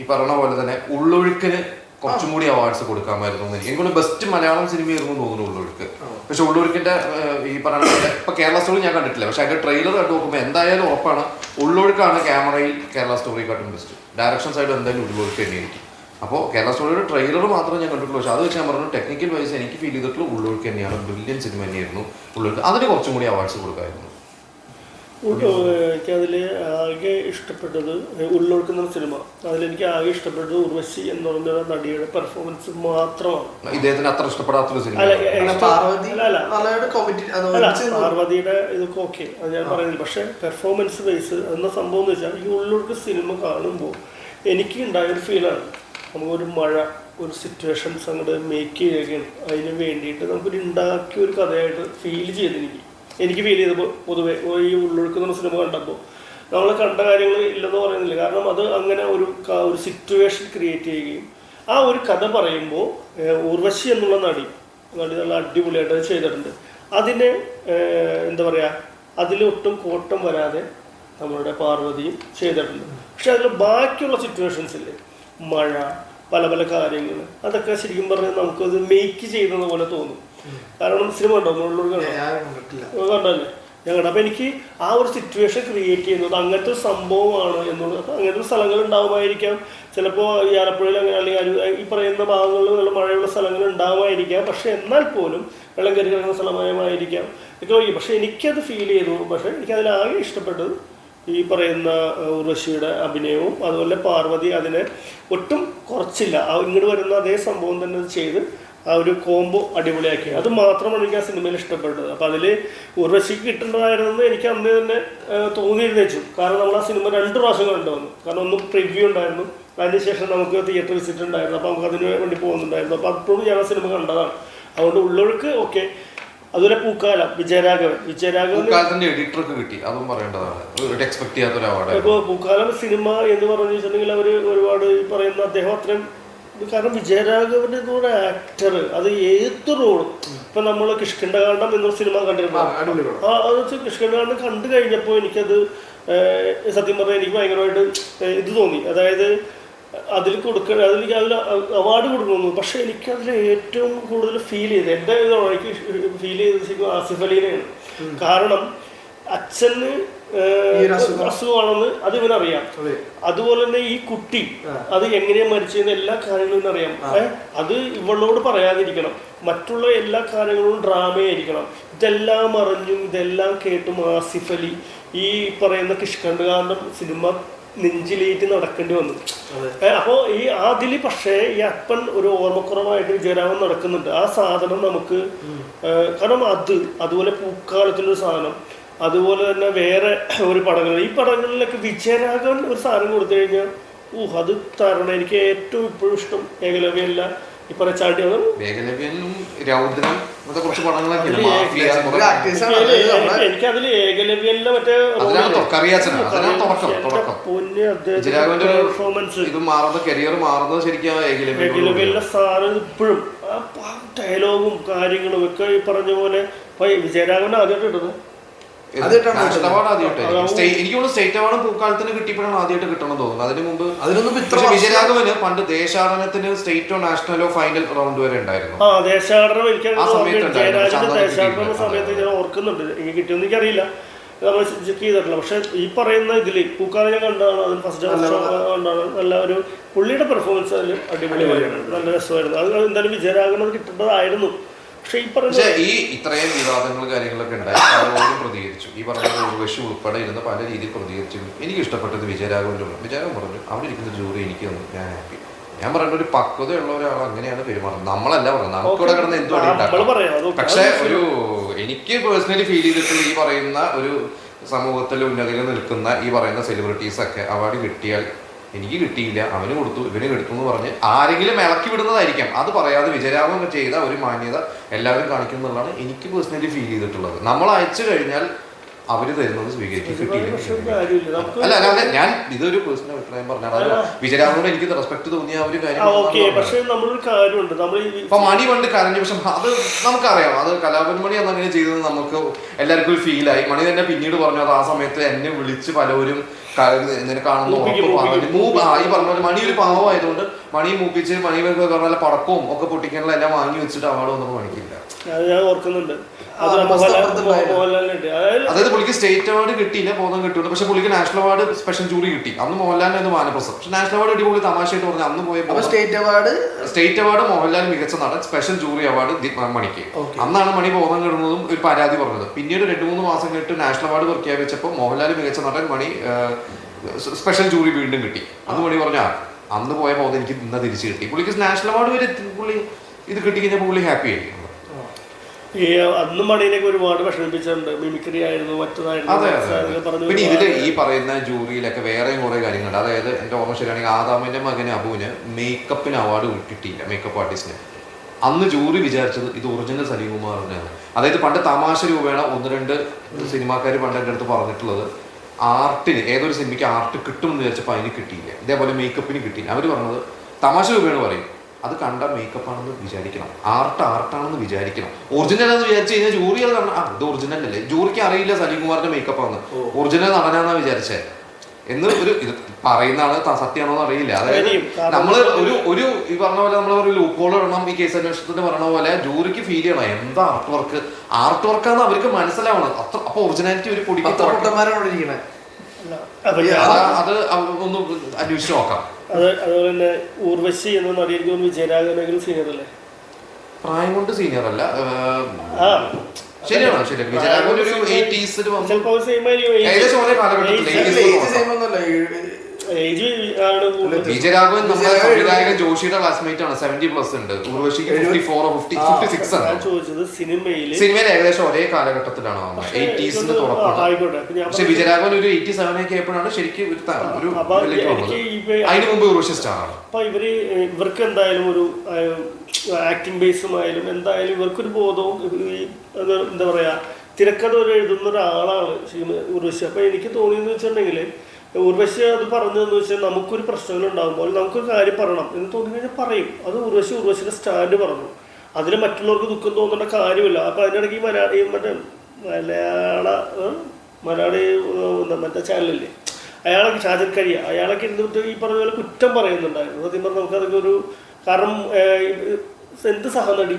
ഈ പറഞ്ഞ പോലെ തന്നെ ഉള്ളൊഴുക്കിന് കുറച്ചും കൂടി അവാർഡ്സ് കൊടുക്കാമായിരുന്നു. എനിക്കൊന്ന് ബെസ്റ്റ് മലയാളം സിനിമയായിരുന്നു തോന്നുന്നു ഉള്ളൊഴുക്ക്. പക്ഷെ ഉള്ളൊഴുക്കിന്റെ ഈ പറഞ്ഞ ഇപ്പൊ കേരള സ്റ്റോറി ഞാൻ കണ്ടിട്ടില്ല, പക്ഷെ അതിന്റെ ട്രെയിലർ കണ്ടു നോക്കുമ്പോൾ എന്തായാലും ഉറപ്പാണ് ഉള്ളൊഴുക്കാണ് ക്യാമറയിൽ കേരള സ്റ്റോറിയെക്കാട്ടും ബെസ്റ്റ്. ഡയറക്ഷൻ സൈഡ് എന്തായാലും ഉള്ളൊഴുക്ക് തന്നെയായിരിക്കും. അപ്പോൾ കേരള സ്റ്റോറിയുടെ ട്രെയിലർ മാത്രമേ ഞാൻ കണ്ടിട്ടുള്ളൂ. പക്ഷെ അത് വെച്ച് ഞാൻ പറഞ്ഞു, ടെക്നിക്കൽ വൈസ് എനിക്ക് ഫീൽ ചെയ്തിട്ടുള്ള ഉള്ളൊഴുക്ക് തന്നെയാണ്, ബ്രില്യൻ സിനിമ തന്നെയായിരുന്നു ഉള്ളൊഴുക്ക്. അതിന് കുറച്ചും കൂടി അവാർഡ്സ് കൊടുക്കാമായിരുന്നു. എനിക്കതിൽ ആകെ ഇഷ്ടപ്പെട്ടത് ഉള്ളൊഴുക്ക് എന്ന സിനിമ, അതിലെനിക്ക് ആകെ ഇഷ്ടപ്പെട്ടത് ഉർവശി എന്ന് പറഞ്ഞ നടിയുടെ പെർഫോമൻസ് മാത്രമാണ്. ഇദ്ദേഹത്തിന് അത്ര ഇഷ്ടപ്പെടാത്തൊരു സിനിമ പാർവതിയുടെ ഇതൊക്കെ ഓക്കെ, അത് ഞാൻ പറയുന്നില്ല. പക്ഷെ പെർഫോമൻസ് ബേസ് എന്ന സംഭവം എന്ന് വെച്ചാൽ ഈ ഉള്ളൊഴുക്ക് സിനിമ കാണുമ്പോൾ എനിക്ക് ഉണ്ടായൊരു ഫീലാണ്, നമുക്കൊരു മഴ, ഒരു സിറ്റുവേഷൻസ് അങ്ങോട്ട് മേക്ക് ചെയ്യുകയാണ്, അതിന് വേണ്ടിയിട്ട് നമുക്കൊരു ഉണ്ടാക്കിയ ഒരു കഥയായിട്ട് ഫീൽ ചെയ്തെനിക്ക് ഫീൽ ചെയ്തപ്പോൾ പൊതുവെ ഈ ഉള്ളൊഴുക്കുന്ന സിനിമ കണ്ടപ്പോൾ നമ്മൾ കണ്ട കാര്യങ്ങൾ ഇല്ലെന്ന് പറയുന്നില്ല. കാരണം അത് അങ്ങനെ ഒരു സിറ്റുവേഷൻ ക്രിയേറ്റ് ചെയ്യുകയും ആ ഒരു കഥ പറയുമ്പോൾ ഉർവശി എന്നുള്ള നടി നല്ല അടിപൊളിയായിട്ട് അത് ചെയ്തിട്ടുണ്ട്. അതിനെ എന്താ പറയുക, അതിലൊട്ടും കോട്ടം വരാതെ നമ്മളുടെ പാർവതിയും ചെയ്തിട്ടുണ്ട്. പക്ഷെ അതിൽ ബാക്കിയുള്ള സിറ്റുവേഷൻസില്ലേ, മഴ, പല പല കാര്യങ്ങൾ, അതൊക്കെ ശരിക്കും പറഞ്ഞാൽ നമുക്കത് മേക്ക് ചെയ്യുന്നത് പോലെ തോന്നും. കാരണം സിനിമ കണ്ടോ, മുകളിലൂടെ കണ്ടല്ലേ ഞങ്ങളുടെ. അപ്പം എനിക്ക് ആ ഒരു സിറ്റുവേഷൻ ക്രിയേറ്റ് ചെയ്യുന്നത് അങ്ങനത്തെ ഒരു സംഭവമാണ് എന്നുള്ളത്. അപ്പം അങ്ങനത്തെ സ്ഥലങ്ങൾ ഉണ്ടാവുമായിരിക്കാം ചിലപ്പോൾ ഈ ആലപ്പുഴയിൽ, അങ്ങനെ അല്ലെങ്കിൽ ഈ പറയുന്ന ഭാഗങ്ങളിൽ നല്ല മഴയുള്ള സ്ഥലങ്ങൾ ഉണ്ടാവുമായിരിക്കാം. പക്ഷെ എന്നാൽ പോലും വെള്ളം കയറി കിടക്കുന്ന സ്ഥലമായിരിക്കാം ഒക്കെ. പക്ഷെ എനിക്കത് ഫീൽ ചെയ്തു. പക്ഷെ എനിക്കതിലാകെ ഇഷ്ടപ്പെട്ടത് ഈ പറയുന്ന ഉർവശിയുടെ അഭിനയവും അതുപോലെ പാർവതി അതിനെ ഒട്ടും കുറച്ചില്ല, ഇങ്ങോട്ട് വരുന്ന അതേ സംഭവം തന്നെ ചെയ്ത് ആ ഒരു കോംബോ അടിപൊളിയാക്കി. അത് മാത്രമാണ് എനിക്ക് ആ സിനിമയിൽ ഇഷ്ടപ്പെട്ടത്. അപ്പം അതിൽ ഉർവശിക്ക് കിട്ടേണ്ടതായിരുന്നെന്ന് എനിക്ക് അന്ന് തന്നെ തോന്നിയിരുന്നു വെച്ചു. കാരണം നമ്മൾ ആ സിനിമ 2 പ്രാവശ്യം കണ്ടുവന്നു. കാരണം ഒന്ന് പ്രിവ്യൂ ഉണ്ടായിരുന്നു, അതിനുശേഷം നമുക്ക് തിയേറ്റർ വിസിറ്റ് ഉണ്ടായിരുന്നു. അപ്പോൾ നമുക്ക് അതിന് വേണ്ടി പോകുന്നുണ്ടായിരുന്നു. അപ്പോൾ അപ്പോഴും ഞാൻ ആ സിനിമ കണ്ടതാണ്. അതുകൊണ്ട് ഉള്ളവർക്ക് ഓക്കെ. അതുപോലെ പൂക്കാലം, വിജയരാഘവൻ എഡിറ്റർക്ക് കിട്ടി, അതും പറയേണ്ടതാണ്. എക്സ്പെക്ട് ചെയ്യാത്തൊരു അവാർഡ്. ഇപ്പോൾ പൂക്കാലം സിനിമ എന്ന് പറഞ്ഞു വെച്ചിട്ടുണ്ടെങ്കിൽ അവർ ഒരുപാട് പറയുന്ന അദ്ദേഹം അത്രയും, കാരണം വിജയരാഘവന്റെ കൂടെ ആക്ടർ അത് ഏത് റോളും. ഇപ്പൊ നമ്മൾ കിഷ്കിണ്ഡകാണ്ഡം എന്നൊരു സിനിമ കണ്ടിരുന്നു. അത് കിഷ്കിണ്ഡകാണ്ഡം കണ്ടു കഴിഞ്ഞപ്പോൾ എനിക്കത് സത്യം പറഞ്ഞാൽ എനിക്ക് ഭയങ്കരമായിട്ട് ഇത് തോന്നി. അതായത് അതിൽ അവാർഡ് കൊടുക്കുന്നു. പക്ഷെ എനിക്കതിൽ ഏറ്റവും കൂടുതൽ ഫീൽ ചെയ്ത് എൻ്റെ എനിക്ക് ഫീൽ ചെയ്തത് ശരിക്കും ആസിഫ് അലീനെയാണ്. കാരണം അച്ഛന് അസുഖമാണെന്ന് അത് ഇവനറിയാം. അതുപോലെ തന്നെ ഈ കുട്ടി അത് എങ്ങനെയാണ് മരിച്ചതെന്ന് എല്ലാ കാര്യങ്ങളും ഇവനറിയാം. അത് ഇവളോട് പറയാതിരിക്കണം. മറ്റുള്ള എല്ലാ കാര്യങ്ങളും ഡ്രാമയായിരിക്കണം. ഇതെല്ലാം അറിഞ്ഞും ഇതെല്ലാം കേട്ടും ആസിഫ് അലി ഈ പറയുന്ന കിഷ്കിണ്ഡകാണ്ഡം സിനിമ നെഞ്ചിലേറ്റ് നടക്കേണ്ടി വന്നു. അപ്പോൾ ഈ അതിൽ പക്ഷേ ഈ അപ്പൻ ഒരു ഓർമ്മക്കുറവായിട്ട് വിജയരാഘവൻ നടക്കുന്നുണ്ട്. ആ സാധനം നമുക്ക് കാരണം അതുപോലെ പൂക്കാലത്തിലൊരു സാധനം, അതുപോലെ തന്നെ വേറെ ഒരു പടങ്ങൾ, ഈ പടങ്ങളിലൊക്കെ വിജയരാഘവൻ ഒരു സാധനം കൊടുത്തു കഴിഞ്ഞാൽ അത് തരണം. എനിക്ക് ഏറ്റവും ഇപ്പോഴും ഇഷ്ടം ഏകലവ്യല്ല, ഈ പറഞ്ഞ ചാണ്ടി എനിക്കതിൽ ഏകലവ്യല്ല മറ്റേ പെർഫോമൻസ് ഏകലവ്യല്ല സാറ് ഇപ്പോഴും ഡയലോഗും കാര്യങ്ങളും ഒക്കെ ഈ പറഞ്ഞ പോലെ വിജയരാഘവൻ ആദ്യമായിട്ട് ഇടുന്നത്. എനിക്ക് തോന്നുന്നു സ്റ്റേറ്റ് അവാർഡ് പൂക്കാലത്തിന് കിട്ടിയപ്പോഴാണ് ആദ്യമായിട്ട് കിട്ടണം തോന്നുന്നു. അതിന് മുമ്പ് വിജയരാഘവന് പണ്ട് ദേശാടനത്തിന് സ്റ്റേറ്റോ നാഷണലോ ഫൈനൽ റൗണ്ട് വരെ ഉണ്ടായിരുന്നു. സമയത്ത് ഞാൻ ഓർക്കുന്നുണ്ട്, എനിക്ക് കിട്ടിയെന്ന് എനിക്കറിയില്ല, നമ്മൾ ചെക്ക് ചെയ്തിട്ടില്ല. പക്ഷെ ഈ പറയുന്ന ഇതില് പൂക്കാലം ഞാൻ കണ്ടതാണ്. അതിന് ഫസ്റ്റ് കണ്ടാണ്. നല്ല ഒരു പുള്ളിയുടെ പെർഫോമൻസ് അതിൽ അടിപൊളിയായിരുന്നു, നല്ല രസമായിരുന്നു. അത് എന്തായാലും വിജയരാഘവൻ കിട്ടേണ്ടതായിരുന്നു. പക്ഷേ ഈ ഇത്രയും വിവാദങ്ങൾ കാര്യങ്ങളൊക്കെ ഉണ്ടായി, പലരും പ്രതികരിച്ചു. ഈ പറഞ്ഞ ഉർവശി ഉൾപ്പെടെ ഇരുന്ന് പല രീതിയിൽ പ്രതികരിച്ചു. എനിക്ക് ഇഷ്ടപ്പെട്ടത് വിജയരാഘവൻ്റെ വിജയരാഘവൻ പറഞ്ഞു അവിടെ ഇരിക്കുന്ന ജൂറി എനിക്ക് തന്നു, ഞാൻ ഹാപ്പി. ഞാൻ പറയുന്ന ഒരു പക്വതയുള്ള ഒരാൾ അങ്ങനെയാണ് പെരുമാറുന്നത്. നമ്മളല്ല പറയുന്നത്, നമുക്കിവിടെ കിടന്ന് എന്തുകൊണ്ട് ഉണ്ടാക്കാം. പക്ഷെ എനിക്ക് പേഴ്സണലി ഫീൽ ചെയ്തിട്ടുള്ള ഈ പറയുന്ന ഒരു സമൂഹത്തിൽ ഉന്നതിയിൽ നിൽക്കുന്ന ഈ പറയുന്ന സെലിബ്രിറ്റീസൊക്കെ അവാർഡ് കിട്ടിയാൽ എനിക്ക് കിട്ടിയില്ല, അവന് കൊടുത്തു, ഇവന് കൊടുത്തു എന്ന് പറഞ്ഞ് ആരെങ്കിലും ഇളക്കി വിടുന്നതായിരിക്കാം. അത് പറയാതെ വിജയരാഘവൻ ചെയ്ത ഒരു മാന്യത എല്ലാവരും കാണിക്കുന്നുള്ളതാണ് എനിക്ക് പേഴ്സണലി ഫീൽ ചെയ്തിട്ടുള്ളത്. നമ്മൾ അയച്ചു കഴിഞ്ഞാൽ അവര് തരുന്നത് സ്വീകരിക്കും, കിട്ടിയില്ല. അല്ല ഞാൻ ഇതൊരു പേഴ്സണൽ അഭിപ്രായം പറഞ്ഞാൽ അത് വിജയരാഘവനോട് എനിക്ക് റെസ്പെക്ട് തോന്നിയ ഒരു കാര്യം. ഇപ്പൊ മണി പണ്ട് കരഞ്ഞു, പക്ഷെ അത് നമുക്കറിയാം, അത് കലാഭവൻ മണി അന്നങ്ങനെ ചെയ്തത് നമുക്ക് എല്ലാവർക്കും ഒരു ഫീലായി. മണി തന്നെ പിന്നീട് പറഞ്ഞു അത് ആ സമയത്ത് എന്നെ വിളിച്ച് പലവരും ഇതിനെ കാണുന്നു ഈ പറഞ്ഞ പോലെ മണി ഒരു പാവമായതുകൊണ്ട് മണി മൂപ്പിച്ച് മണി പറഞ്ഞ പടക്കവും ഒക്കെ പൊട്ടിക്കാനുള്ള എല്ലാം വാങ്ങി വെച്ചിട്ട് അവാർഡ് ഒന്നും മണിക്കില്ല. അതായത് പുള്ളിക്ക് സ്റ്റേറ്റ് അവാർഡ് കിട്ടിയില്ല, ബോധം കിട്ടിയുള്ളൂ. പക്ഷെ പുള്ളിക്ക് നാഷണൽ അവാർഡ് സ്പെഷ്യൽ ജൂറി കിട്ടി. അന്ന് മോഹൻലാലിന് മാനപ്രസം. പക്ഷെ നാഷണൽ അവാർഡ് അടിപൊളി തമാശയായിട്ട് പറഞ്ഞു. അന്ന് പോയപ്പോൾ സ്റ്റേറ്റ് അവാർഡ് മോഹൻലാൽ മികച്ച നടൻ, സ്പെഷ്യൽ ജൂറി അവാർഡ് മണിക്ക്. അന്നാണ് മണി ബോധം കിടുന്നതും ഒരു പരാതി പറഞ്ഞത്. പിന്നീട് 2-3 മാസം കഴിഞ്ഞിട്ട് നാഷണൽ അവാർഡ് പ്രഖ്യാപിച്ചപ്പോൾ മോഹൻലാൽ മികച്ച നടൻ, മണി സ്പെഷ്യൽ ജൂറി വീണ്ടും കിട്ടി. അന്ന് മണി പറഞ്ഞ അന്ന് പോയ ബോധം എനിക്ക് ഇന്ന് തിരിച്ചു കിട്ടി. പുള്ളിക്ക് നാഷണൽ അവാർഡ് വരെ പുള്ളി ഇത് കിട്ടിക്കഴിഞ്ഞാൽ പുള്ളി ഹാപ്പി ആയി. ഈ അന്ന് മണിയിലേക്ക് ഒരുപാട് വിഷമിപ്പിച്ചിട്ടുണ്ട്. മിമിക്രി ആയിരുന്നു, മറ്റതായിരുന്നു. പിന്നെ ഇതില് ഈ പറയുന്ന ജൂറിയിലൊക്കെ വേറെ കുറെ കാര്യങ്ങളുണ്ട്. അതായത് എന്റെ ഓർമ്മ ശരിയാണെങ്കിൽ ആദാമിന്റെ മകന് അബുവിന് മേക്കപ്പിന് അവാർഡ് കിട്ടിയില്ല, മേക്കപ്പ് ആർട്ടിസ്റ്റിന്. അന്ന് ജൂറി വിചാരിച്ചത് ഇത് ഒറിജിനൽ സലീംകുമാറിനാണ്. അതായത് പണ്ട് തമാശ രൂപേണ 1-2 സിനിമാക്കാർ പണ്ട് എൻ്റെ അടുത്ത് പറഞ്ഞിട്ടുള്ളത് ആർട്ടിന് ഏതൊരു സിനിമയ്ക്ക് ആർട്ട് കിട്ടുമെന്ന് വിചാരിച്ചപ്പോൾ അതിന് കിട്ടിയില്ല, ഇതേപോലെ മേക്കപ്പിന് കിട്ടിയില്ല. അവർ പറഞ്ഞത് തമാശ രൂപേണ പറയും അത് കണ്ട മേക്കപ്പ് ആണെന്ന് വിചാരിക്കണം, ആർട്ടാണെന്ന് വിചാരിക്കണം. ഒറിജിനൽ എന്ന് വിചാരിച്ചു കഴിഞ്ഞാൽ ജൂറി അത് കണ്ട ഇത് ഒറിജിനൽ അല്ലേ, ജൂറിക്ക് അറിയില്ല സലീംകുമാറിന്റെ മേക്കപ്പ് ആണ്, ഒറിജിനൽ നടനാന്നാ വിചാരിച്ചേ എന്ന് ഒരു ഇത് പറയുന്നതാണ്. സത്യമാണോന്ന് അറിയില്ല. അതായത് നമ്മള് ഒരു ഈ പറഞ്ഞ പോലെ നമ്മൾ ഒരു ലൂപ്പ് ഹോൾ ഇടണം. ഈ കേസ് അന്വേഷണത്തിന് പറഞ്ഞ പോലെ ജൂറിക്ക് ഫീൽ ചെയ്യണം എന്താ ആർട്ട് വർക്കാന്ന് അവർക്ക് മനസ്സിലാവണം. അപ്പൊ ഒറിജിനാലിറ്റി ഒരു പൊടിക്ക് അത് ഒന്ന് അന്വേഷിച്ച് നോക്കാം. അതുപോലെ തന്നെ ഊർവശി എന്ന നടി എനിക്ക് തോന്നുന്നു വിജയരാഘവനെങ്കിലും സീനിയർ അല്ലേ? പ്രായം കൊണ്ട് സീനിയർ അല്ല, ശരിയാണോ? ശരി, വിജയരാഘവൻ ഒരു 80s ഏജ് ആണ് കൂടുതൽ. വിജയരാഘവൻ നമ്മുടെ സംവിധായകൻ ജോഷിയുടെ ക്ലാസ്മേറ്റ് ആണ്, 70+ ഉണ്ട്. ഉർവശിക്ക് 54 56 ആണ്. ഞാൻ ചോദിച്ചത് സിനിമയിൽ ഏകദേശം ഒരേ കാലഘട്ടത്തിലാണ് വന്നത്, 80s തുടക്കം. ആയിക്കോട്ടെ. പക്ഷെ വിജയരാഘവൻ ഒരു 87 ഒക്കെ ആയപ്പോഴാണ് ശരിക്കും ഒരു അതിന് മുമ്പ് ഉർവശി സ്റ്റാറാണ്. അപ്പൊ ഇവർക്ക് എന്തായാലും ഒരു ആക്ടിങ് ബേസും ആയാലും എന്തായാലും ഇവർക്കൊരു ബോധവും എന്താ പറയാ തിരക്കഥ എഴുതുന്ന ഒരാളാണ് ഉർവശി. അപ്പൊ എനിക്ക് തോന്നിയെന്ന് വെച്ചിട്ടുണ്ടെങ്കിൽ ഉർവശി അത് പറഞ്ഞതെന്ന് വെച്ചാൽ നമുക്കൊരു പ്രശ്നങ്ങൾ ഉണ്ടാകുമ്പോൾ നമുക്കൊരു കാര്യം പറയണം എന്ന് തോന്നി കഴിഞ്ഞാൽ പറയും. അത് ഉർവശിയുടെ സ്റ്റാൻഡ് പറഞ്ഞു. അതിൽ മറ്റുള്ളവർക്ക് ദുഃഖം തോന്നേണ്ട കാര്യമില്ല. അപ്പൊ അതിനിടയ്ക്ക് മറ്റേ മലയാളി മറ്റേ ചാനലില്ലേ, അയാളൊക്കെ ഷാജൻകരിയ അയാളൊക്കെ എന്നിട്ട് ഈ പറഞ്ഞ പോലെ കുറ്റം പറയുന്നുണ്ടായിരുന്നു. സത്യം പറഞ്ഞാൽ നമുക്കതൊക്കെ ഒരു കാരണം എന്ത് സഹനടി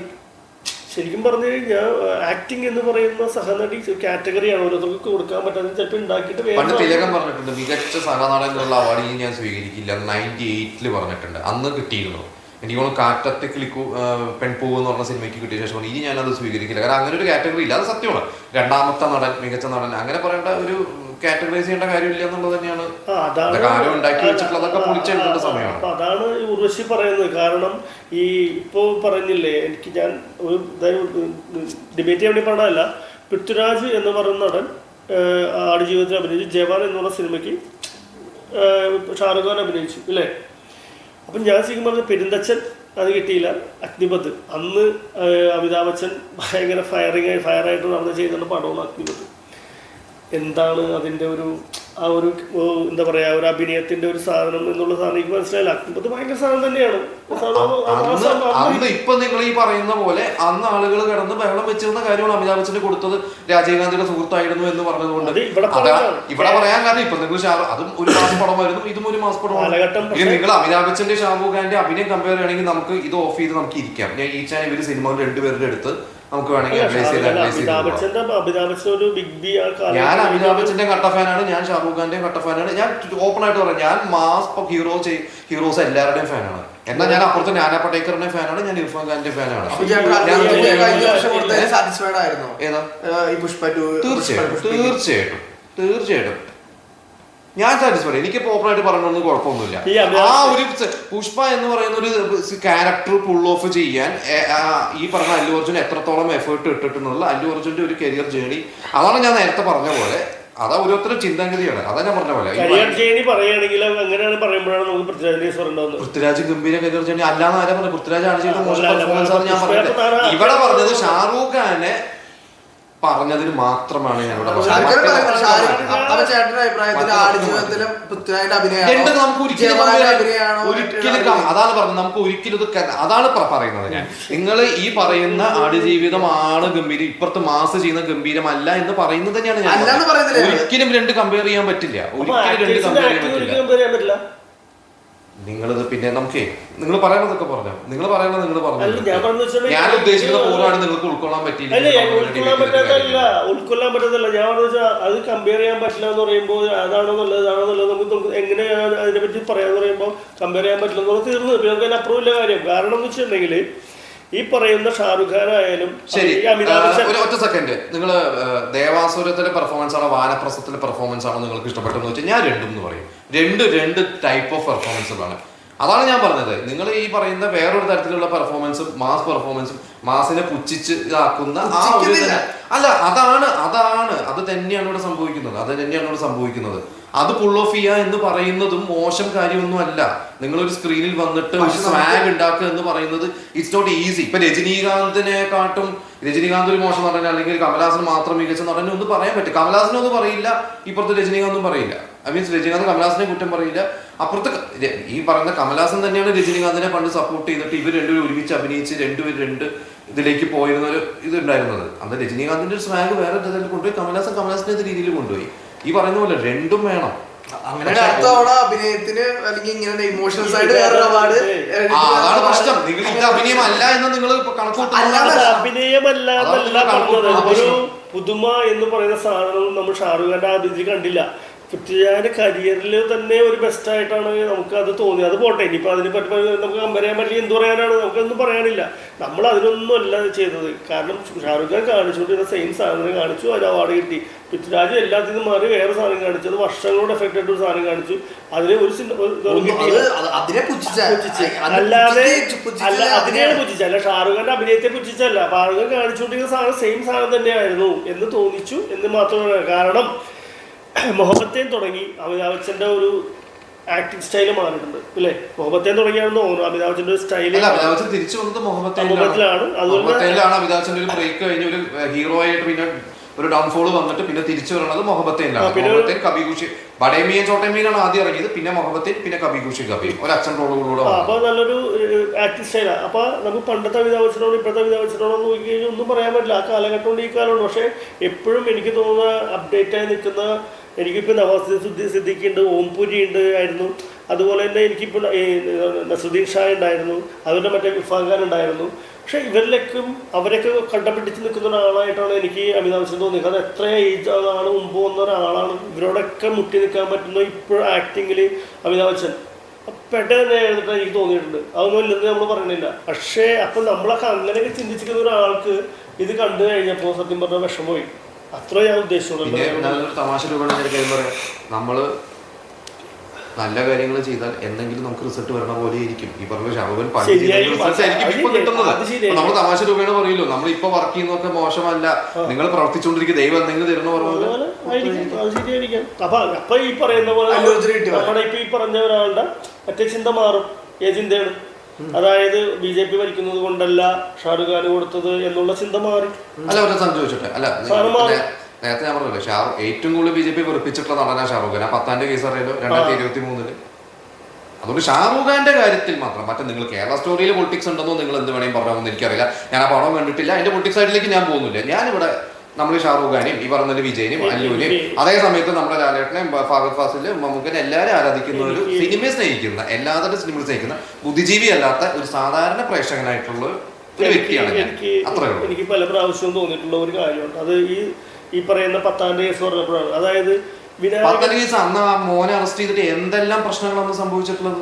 ശരിക്കും പറഞ്ഞു കഴിഞ്ഞാൽ ആക്ടിങ് എന്ന് പറയുന്ന സഹനടി കാറ്റഗറിയാണ് ഓരോരുത്തർക്ക് കൊടുക്കാൻ പറ്റാതെ ചിലപ്പോൾ ഉണ്ടാക്കിയിട്ട് പണ്ട് തിലകൻ പറഞ്ഞിട്ടുണ്ട് മികച്ച സഹനടനുള്ള അവാർഡ് ഞാൻ സ്വീകരിക്കില്ല, 98 പറഞ്ഞിട്ടുണ്ട്. അന്ന് കിട്ടിയിരുന്നു. എനിക്ക് തോന്നുന്നു കാറ്റത്തെ കിളിക്കൂ പെൺപൂവ് എന്ന് പറഞ്ഞ സിനിമയ്ക്ക് കിട്ടിയ ശേഷം ഇനി ഞാനത് സ്വീകരിക്കില്ല. കാരണം അങ്ങനെ ഒരു കാറ്റഗറി ഇല്ല, അത് സത്യമാണ്. രണ്ടാമത്തെ നടൻ, മികച്ച നടൻ അങ്ങനെ പറയേണ്ട ഒരു കാറ്റഗറൈസ് ചെയ്യേണ്ട കാര്യമില്ല എന്നുള്ളത് തന്നെയാണ് കാര്യം ഉണ്ടാക്കി വെച്ചിട്ടുള്ളതൊക്കെ പൊളിച്ചെടുക്കേണ്ട സമയമാണ്. അതാണ് ഉർവശി പറയുന്നത്. കാരണം ഈ ഇപ്പോൾ പറഞ്ഞില്ലേ, എനിക്ക് ഞാൻ ഒരു ഡിബേറ്റ് ചെയ്യാൻ വേണ്ടി പറഞ്ഞതല്ല, പൃഥ്വിരാജ് എന്ന് പറയുന്ന നടൻ ആടുജീവിതത്തിൽ അഭിനയിച്ചു. ജവാൻ എന്നുള്ള സിനിമയ്ക്ക് ഷാറുഖ് ഖാൻ അഭിനയിച്ചു ഇല്ലേ. അപ്പം ഞാൻ ശരിക്കും പറഞ്ഞ പെരുന്തച്ഛൻ അത് കിട്ടിയില്ല. അഗ്നിപഥ് അന്ന് അമിതാഭ് ബച്ചൻ ഭയങ്കര ഫയറായിട്ട് നടന്ന് ചെയ്തിട്ടുള്ള പടമാണ് അഗ്നിപഥ്. എന്താണ് അതിൻ്റെ ഒരു ആ ഒരു എന്താ പറയാ ഒരു അഭിനയത്തിന്റെ ഒരു സാധനം എന്നുള്ള സാധനം എനിക്ക് മനസ്സിലായില്ല. അഗ്നിപഥ് ഭയങ്കര സാധനം തന്നെയാണ്. ഇപ്പൊ നിങ്ങൾ ഈ പറയുന്ന പോലെ അന്ന് ആളുകൾ കിടന്ന് ബഹളം വെച്ചിരുന്ന കാര്യമാണ് അമിതാഭ് ബച്ചന് കൊടുത്തത് രാജീവ് ഗാന്ധിയുടെ സുഹൃത്തായിരുന്നു എന്ന് പറഞ്ഞതുകൊണ്ട് ഇവിടെ പറയാൻ കാരണം ഇപ്പൊ നിങ്ങൾ അതും ഒരു മാസം പടമായിരുന്നു, ഇതും ഒരു മാസം പടമാണ്. നിങ്ങൾ അമിതാഭ് ബച്ചന്റെ ഷാറൂഖ് ഖാന്റെ അഭിനയം കമ്പയർ ചെയ്യണമെങ്കിൽ നമുക്ക് ഇത് ഓഫ് ചെയ്ത് നമുക്ക് ഇരിക്കാം. ഞാൻ ഈ ചാനൽ ഇവര് സിനിമകൾ രണ്ടുപേരുടെ അടുത്ത് നമുക്ക് വേണമെങ്കിൽ ഞാൻ അമിതാഭ് ബച്ചന്റെ കട്ട ഫാനാണ്, ഞാൻ ഷാറൂഖ് ഖാന്റെ കട്ട ഫാനാണ്. ഞാൻ ഓപ്പൺ ആയിട്ട് പറയാം, ഞാൻ മാസ് ഹീറോസ് എല്ലാവരുടെയും ഫാനാണ്. എന്നാൽ ഞാൻ അപ്പുറത്ത് നാനാ പടേക്കറിന്റെ ഫാനാണ്, ഞാൻ ഇർഫാൻ ഖാന്റെ ഫാനാണ്. തീർച്ചയായിട്ടും ഞാൻ സാറ്റിസ്ഫൈഡ്. എനിക്ക് ഓപ്പണായിട്ട് പറഞ്ഞൊന്നും കുഴപ്പമൊന്നുമില്ല. ആ ഒരു പുഷ്പ എന്ന് പറയുന്ന ഒരു ക്യാരക്ടർ പുൾ ഓഫ് ചെയ്യാൻ ഈ പറഞ്ഞ അല്ലു അർജുൻ എത്രത്തോളം എഫേർട്ട് ഇട്ടിട്ടുള്ള അല്ലു അർജുന്റെ ഒരു കരിയർ ജേണി, അതാണ് ഞാൻ നേരത്തെ പറഞ്ഞ പോലെ. അതാ ഓരോരുത്തരും ചിന്താഗതിയാണ്. അതാ ഞാൻ പറഞ്ഞ പോലെ പൃഥ്വിരാജ് ഗംഭീര കരിയർ ജേണി അല്ലാന്ന് ആരാ പറഞ്ഞത്? പൃഥ്വിരാജ് ആണ് ചെയ്ത മോശം പെർഫോമൻസ് ആണ് ഞാൻ പറഞ്ഞത്. ഇവിടെ പറഞ്ഞത് ഷാറൂഖ് ഖാനെ പറഞ്ഞതിന് മാത്രമാണ് ഞാൻ ഇവിടെ അതാണ് പറഞ്ഞത്. നമുക്ക് ഒരിക്കലും അതാണ് പറയുന്നത് ഞാൻ. നിങ്ങൾ ഈ പറയുന്ന ആടുജീവിതമാണ് ഗംഭീരം, ഇപ്പുറത്ത് മാസ് ചെയ്യുന്ന ഗംഭീരമല്ല എന്ന് പറയുന്നത് തന്നെയാണ് ഞാൻ. ഒരിക്കലും രണ്ട് കമ്പയർ ചെയ്യാൻ പറ്റില്ല, ഒരിക്കലും രണ്ട് കമ്പയർ ചെയ്യാൻ പറ്റില്ല. നിങ്ങളിത് പിന്നെ നമുക്കേ നിങ്ങൾ പറയുന്നതൊക്കെ പറഞ്ഞോ, നിങ്ങൾ പറയുന്നത് നിങ്ങൾ പറഞ്ഞു. ഞാൻ ഉദ്ദേശിക്കുന്ന പൂർണ്ണമാണ് നിങ്ങൾക്ക് ഉൾക്കൊള്ളാൻ പറ്റില്ല. ഉൾക്കൊള്ളാൻ പറ്റത്തില്ല. ഞാൻ പറഞ്ഞാൽ അത് കമ്പയർ ചെയ്യാൻ പറ്റില്ല എന്ന് പറയുമ്പോൾ അതാണോ നല്ലത് നമുക്ക് എങ്ങനെയാണ് അതിനെ പറ്റി പറയാന്ന് പറയുമ്പോൾ കമ്പയർ ചെയ്യാൻ പറ്റില്ല എന്നുള്ളത് തീർന്നു. പിന്നെ നമുക്ക് അതിന് അപ്രൂവ് ഇല്ല കാര്യം. കാരണം എന്ന് വെച്ചിട്ടുണ്ടെങ്കിൽ ഈ പറയുന്ന ഷാറുഖ് ഖാൻ ആയാലും ശരി. ഒറ്റ സെക്കൻഡ്, നിങ്ങൾ ദേവാസുരത്തിലെ പെർഫോമൻസ് ആണോ വാനപ്രസ്ഥത്തിലെ പെർഫോമൻസ് ആണോ നിങ്ങൾക്ക് ഇഷ്ടപ്പെട്ടെന്ന് വെച്ചാൽ ഞാൻ രണ്ടും എന്ന് പറയും. രണ്ട് ടൈപ്പ് ഓഫ് പെർഫോമൻസുകളാണ്. അതാണ് ഞാൻ പറഞ്ഞത്. നിങ്ങൾ ഈ പറയുന്ന വേറൊരു തരത്തിലുള്ള പെർഫോമൻസും മാസ് പെർഫോമൻസും മാസിനെ പുച്ഛിച്ച് ഇതാക്കുന്ന ആ ഒരു അല്ല, അത് തന്നെയാണ് ഇവിടെ സംഭവിക്കുന്നത്. അത് പുൾ ഓഫ് ചെയ്യുക എന്ന് പറയുന്നതും മോശം കാര്യമൊന്നും അല്ല. നിങ്ങളൊരു സ്ക്രീനിൽ വന്നിട്ട് ഒരു സ്വാഗ് ഉണ്ടാക്കുക എന്ന് പറയുന്നത് ഇറ്റ്സ് നോട്ട് ഈസി. ഇപ്പൊ രജനീകാന്തിനെക്കാട്ടും രജനീകാന്ത് ഒരു മോശം നടൻ അല്ലെങ്കിൽ കമലഹാസൻ മാത്രം മികച്ച നടൻ ഒന്നും പറയാൻ പറ്റും. കമലഹാസനൊന്നും പറയില്ല, ഇപ്പുറത്ത് രജനീകാന്തും പറയില്ല. ഐ മീൻസ് രജനീകാന്ത് കമലഹാസനെ കുറ്റം പറയില്ല. അപ്പുറത്ത് ഈ പറയുന്ന കമലഹാസൻ തന്നെയാണ് രജനീകാന്തിനെ പണ്ട് സപ്പോർട്ട് ചെയ്തിട്ട് ഇവർ രണ്ടുപേരും ഒരുമിച്ച് അഭിനയിച്ച് രണ്ട് ഇതിലേക്ക് പോയിരുന്ന ഒരു ഇതുണ്ടായിരുന്നത്. അന്ന് രജനീകാന്തിന്റെ ഒരു സ്വാഗ് വേറെ കൊണ്ടുപോയി കമലഹാസനെ രീതിയിൽ കൊണ്ടുപോയി. ഈ പറയുന്ന പോലെ രണ്ടും വേണം. അഭിനയത്തിന് അല്ലെങ്കിൽ ഇങ്ങനെ ഇമോഷണൽ സൈഡ് അവാർഡ് അതാണ് പ്രശ്നം. നിങ്ങൾ ഇത് അഭിനയമല്ല എന്ന് നിങ്ങൾ അഭിനയമല്ല എന്നല്ല പറഞ്ഞത്. ഒരു പുതുമ എന്ന് പറയുന്ന സാധനം നമ്മൾ ഷാറൂഖ് ഖാന്റെ ആ ഇതിൽ കണ്ടില്ല. പൃഥ്വിരാജിന്റെ കരിയറിൽ തന്നെ ഒരു ബെസ്റ്റ് ആയിട്ടാണ് നമുക്ക് അത് തോന്നിയത്. അത് പോട്ടെ, ഇനിയിപ്പോൾ അതിനെ പറ്റി നമുക്ക് കമ്പയർ ചെയ്യാൻ പറ്റില്ല, എന്ത് പറയാനാണ്, നമുക്കൊന്നും പറയാനില്ല. നമ്മൾ അതിനൊന്നും അല്ല ചെയ്തത്. കാരണം ഷാറുഖ് ഖാൻ കാണിച്ചുകൊണ്ടിരുന്ന സെയിം സാധനം കാണിച്ചു, അതിന് അവാർഡ് കിട്ടി. പൃഥ്വിരാജ് എല്ലാത്തിൽ നിന്നും മാറി വേറെ സാധനം കാണിച്ചു, അത് വർഷങ്ങളോട് എഫക്റ്റ് ആയിട്ട് ഒരു സാധനം കാണിച്ചു, അതിന് ഒരു അല്ലാതെ അതിനെയാണ് പുച്ഛിച്ചല്ല, ഷാറുഖ് ഖാന്റെ അഭിനയത്തെ പുച്ഛിച്ചല്ല, ഷാറുഖ് ഖാൻ കാണിച്ചുകൊണ്ടിരിക്കുന്ന സാധനം സെയിം സാധനം തന്നെയായിരുന്നു എന്ന് തോന്നിച്ചു എന്ന് മാത്രമല്ല. കാരണം മുഹബത്തേൻ തുടങ്ങി അമിതാഭ് ബച്ചന്റെ ഒരു ആക്ടിങ് സ്റ്റൈല് മാറിയിട്ടുണ്ട് അല്ലേ? മുഹബത്തേൻ തുടങ്ങിയാണെന്ന് തോന്നുന്നു അമിതാഭ് ബച്ചന്റെ ഒരു സ്റ്റൈല് തിരിച്ചു വന്നത് മുഹബത്തിലാണ്. അതുകൊണ്ട് അമിതാഭ് ബച്ചന്റെ ഒരു ബ്രേക്ക് കഴിഞ്ഞ് ഒരു ഹീറോ ആയിട്ട് പിന്നെ ഒരു ഡൗൺഫോൾ വന്നിട്ട് പിന്നെ തിരിച്ചു വരുന്നത് മുഹബത്തേനിലാണ്. മുഹബത്തേൻ കബി ഖുഷി ബഡേമിയൻ ചോട്ടേമിയനാണ് ആദ്യം ഇറങ്ങിയത്, പിന്നെ മുഹബത്തേൻ, പിന്നെ കബി ഖുഷി കബി ഒരു അച്ഛൻ റോളുകളൂടെ. അപ്പൊ നല്ലൊരു ആക്ടിങ് സ്റ്റൈലാണ്. അപ്പൊ നമുക്ക് പണ്ടത്തെ അമിതാഭ് ബച്ചനോട് ഇപ്പോഴത്തെ അമിതാഭ് ബച്ചനോട് നോക്കി കഴിഞ്ഞാൽ ഒന്നും പറയാൻ പറ്റില്ല. ആ കാലഘട്ടം കൊണ്ട് ഈ കാലമുണ്ട്. പക്ഷെ എപ്പോഴും എനിക്ക് തോന്നുന്ന അപ്ഡേറ്റ് ആയി നിൽക്കുന്ന എനിക്കിപ്പോൾ നവാസുദ്ദീൻ സിദ്ദിഖി ഉണ്ട്, ഓംപുരി ഉണ്ട് ആയിരുന്നു, അതുപോലെ തന്നെ എനിക്കിപ്പോൾ നസുദ്ദീൻ ഷാ ഉണ്ടായിരുന്നു, അതുപോലെ മറ്റേ ഇർഫാൻ ഖാൻ ഉണ്ടായിരുന്നു. പക്ഷെ ഇവരിലേക്കും അവരൊക്കെ കണ്ടപിടിച്ച് നിൽക്കുന്ന ഒരാളായിട്ടാണ് എനിക്ക് അമിതാഭ് ബച്ചൻ തോന്നിയത്. അത് എത്ര ഏജ് ആണ് മുമ്പ് വന്ന ഒരാളാണ്. ഇവരോടൊക്കെ മുട്ടി നിൽക്കാൻ പറ്റുന്ന ഇപ്പോൾ ആക്ടിങ്ങിൽ അമിതാഭ് ബച്ചൻ പെട്ടെന്ന് എഴുന്നിട്ട് എനിക്ക് തോന്നിയിട്ടുണ്ട്. അതൊന്നും ഇല്ലെന്ന് നമ്മൾ പറയണില്ല. പക്ഷേ അപ്പം നമ്മളൊക്കെ അങ്ങനെയൊക്കെ ചിന്തിച്ചിരിക്കുന്ന ഒരാൾക്ക് ഇത് കണ്ടു കഴിഞ്ഞപ്പോൾ സത്യം പറഞ്ഞാൽ വിഷമമായി. അത്ര ഞാൻ ഉദ്ദേശിച്ചുള്ളൂ. തമാശ രൂപമാണ് നമ്മള് നല്ല കാര്യങ്ങൾ ചെയ്താൽ എന്തെങ്കിലും നമുക്ക് റിസൾട്ട് വരണ പോലെ ഇരിക്കും. ഈ പറഞ്ഞ ഷാറുഖ് ഖാൻ കിട്ടുന്നത് നമ്മൾ തമാശ രൂപേണ പറയില്ലോ, നമ്മൾ ഇപ്പൊ വർക്ക് ചെയ്യുന്നതൊക്കെ മോശമല്ല, നിങ്ങൾ പ്രവർത്തിച്ചുകൊണ്ടിരിക്കുക, ദൈവം എന്തെങ്കിലും തരുന്ന പറഞ്ഞത് ശരിയായിരിക്കാം. അപ്പൊ ഈ പറയുന്ന പോലെ നമ്മുടെ ഇപ്പൊ ഈ പറഞ്ഞ ഒരാളുടെ മറ്റേ ചിന്ത മാറും. ഏത് ചിന്തയാണ്? അതായത് BJP ഭരിക്കുന്നത് കൊണ്ടല്ല ഷാറുഖ് ഖാൻ കൊടുത്തത് എന്നുള്ള ചിന്ത മാറി. അല്ല ഒരു സംശയിച്ചോട്ടെ, അല്ല നേരത്തെ ഞാൻ പറഞ്ഞില്ലേ ഏറ്റവും കൂടുതൽ BJP വെറുപ്പിച്ചിട്ടുള്ള നടനാ ഷാറുഖ് ഖാൻ. 10ാം കേസ് അറിയാലോ 2023. അതുകൊണ്ട് ഷാറുഖ് ഖാന്റെ കാര്യത്തിൽ മാത്രം, മറ്റേ നിങ്ങൾ കേരള സ്റ്റോറിയിൽ പൊളിറ്റിക്സ് ഉണ്ടെന്നോ നിങ്ങൾ എന്ത് വേണമെങ്കിൽ പറയാമെന്ന് എനിക്കറിയില്ല. ഞാൻ ആ പടം കണ്ടിട്ടില്ല, അതിന്റെ പൊളിറ്റിക്സ് സൈഡിലേക്ക് ഞാൻ പോകുന്നില്ല. ഞാനിവിടെ നമ്മൾ ഷാറുഖ് ഖാനെയും ഈ പറഞ്ഞ വിജയനെയും അല്ലുവിനെയും അതേ സമയത്ത് നമ്മുടെ ലാലേട്ടനെയും ഫഹദ് ഫാസിലും മമ്മൂക്കനെ എല്ലാവരും ആരാധിക്കുന്ന ഒരു സിനിമയെ സ്നേഹിക്കുന്ന, എല്ലാത്തരം സിനിമ സ്നേഹിക്കുന്ന, ബുദ്ധിജീവി അല്ലാത്ത ഒരു സാധാരണ പ്രേക്ഷകനായിട്ടുള്ള ഒരു വ്യക്തിയാണ് ഞാൻ. അത്രേ ഉള്ളൂ. എനിക്ക് പല പ്രാവശ്യവും തോന്നിയിട്ടുള്ള ഒരു കാര്യമുണ്ട്. അത് ഈ പറയുന്ന 10ാം കേസ് പറഞ്ഞപ്പോഴാണ്. അതായത് അന്ന് ആ മോനെ അറസ്റ്റ് ചെയ്തിട്ട് എന്തെല്ലാം പ്രശ്നങ്ങളാണ് സംഭവിച്ചിട്ടുള്ളത്.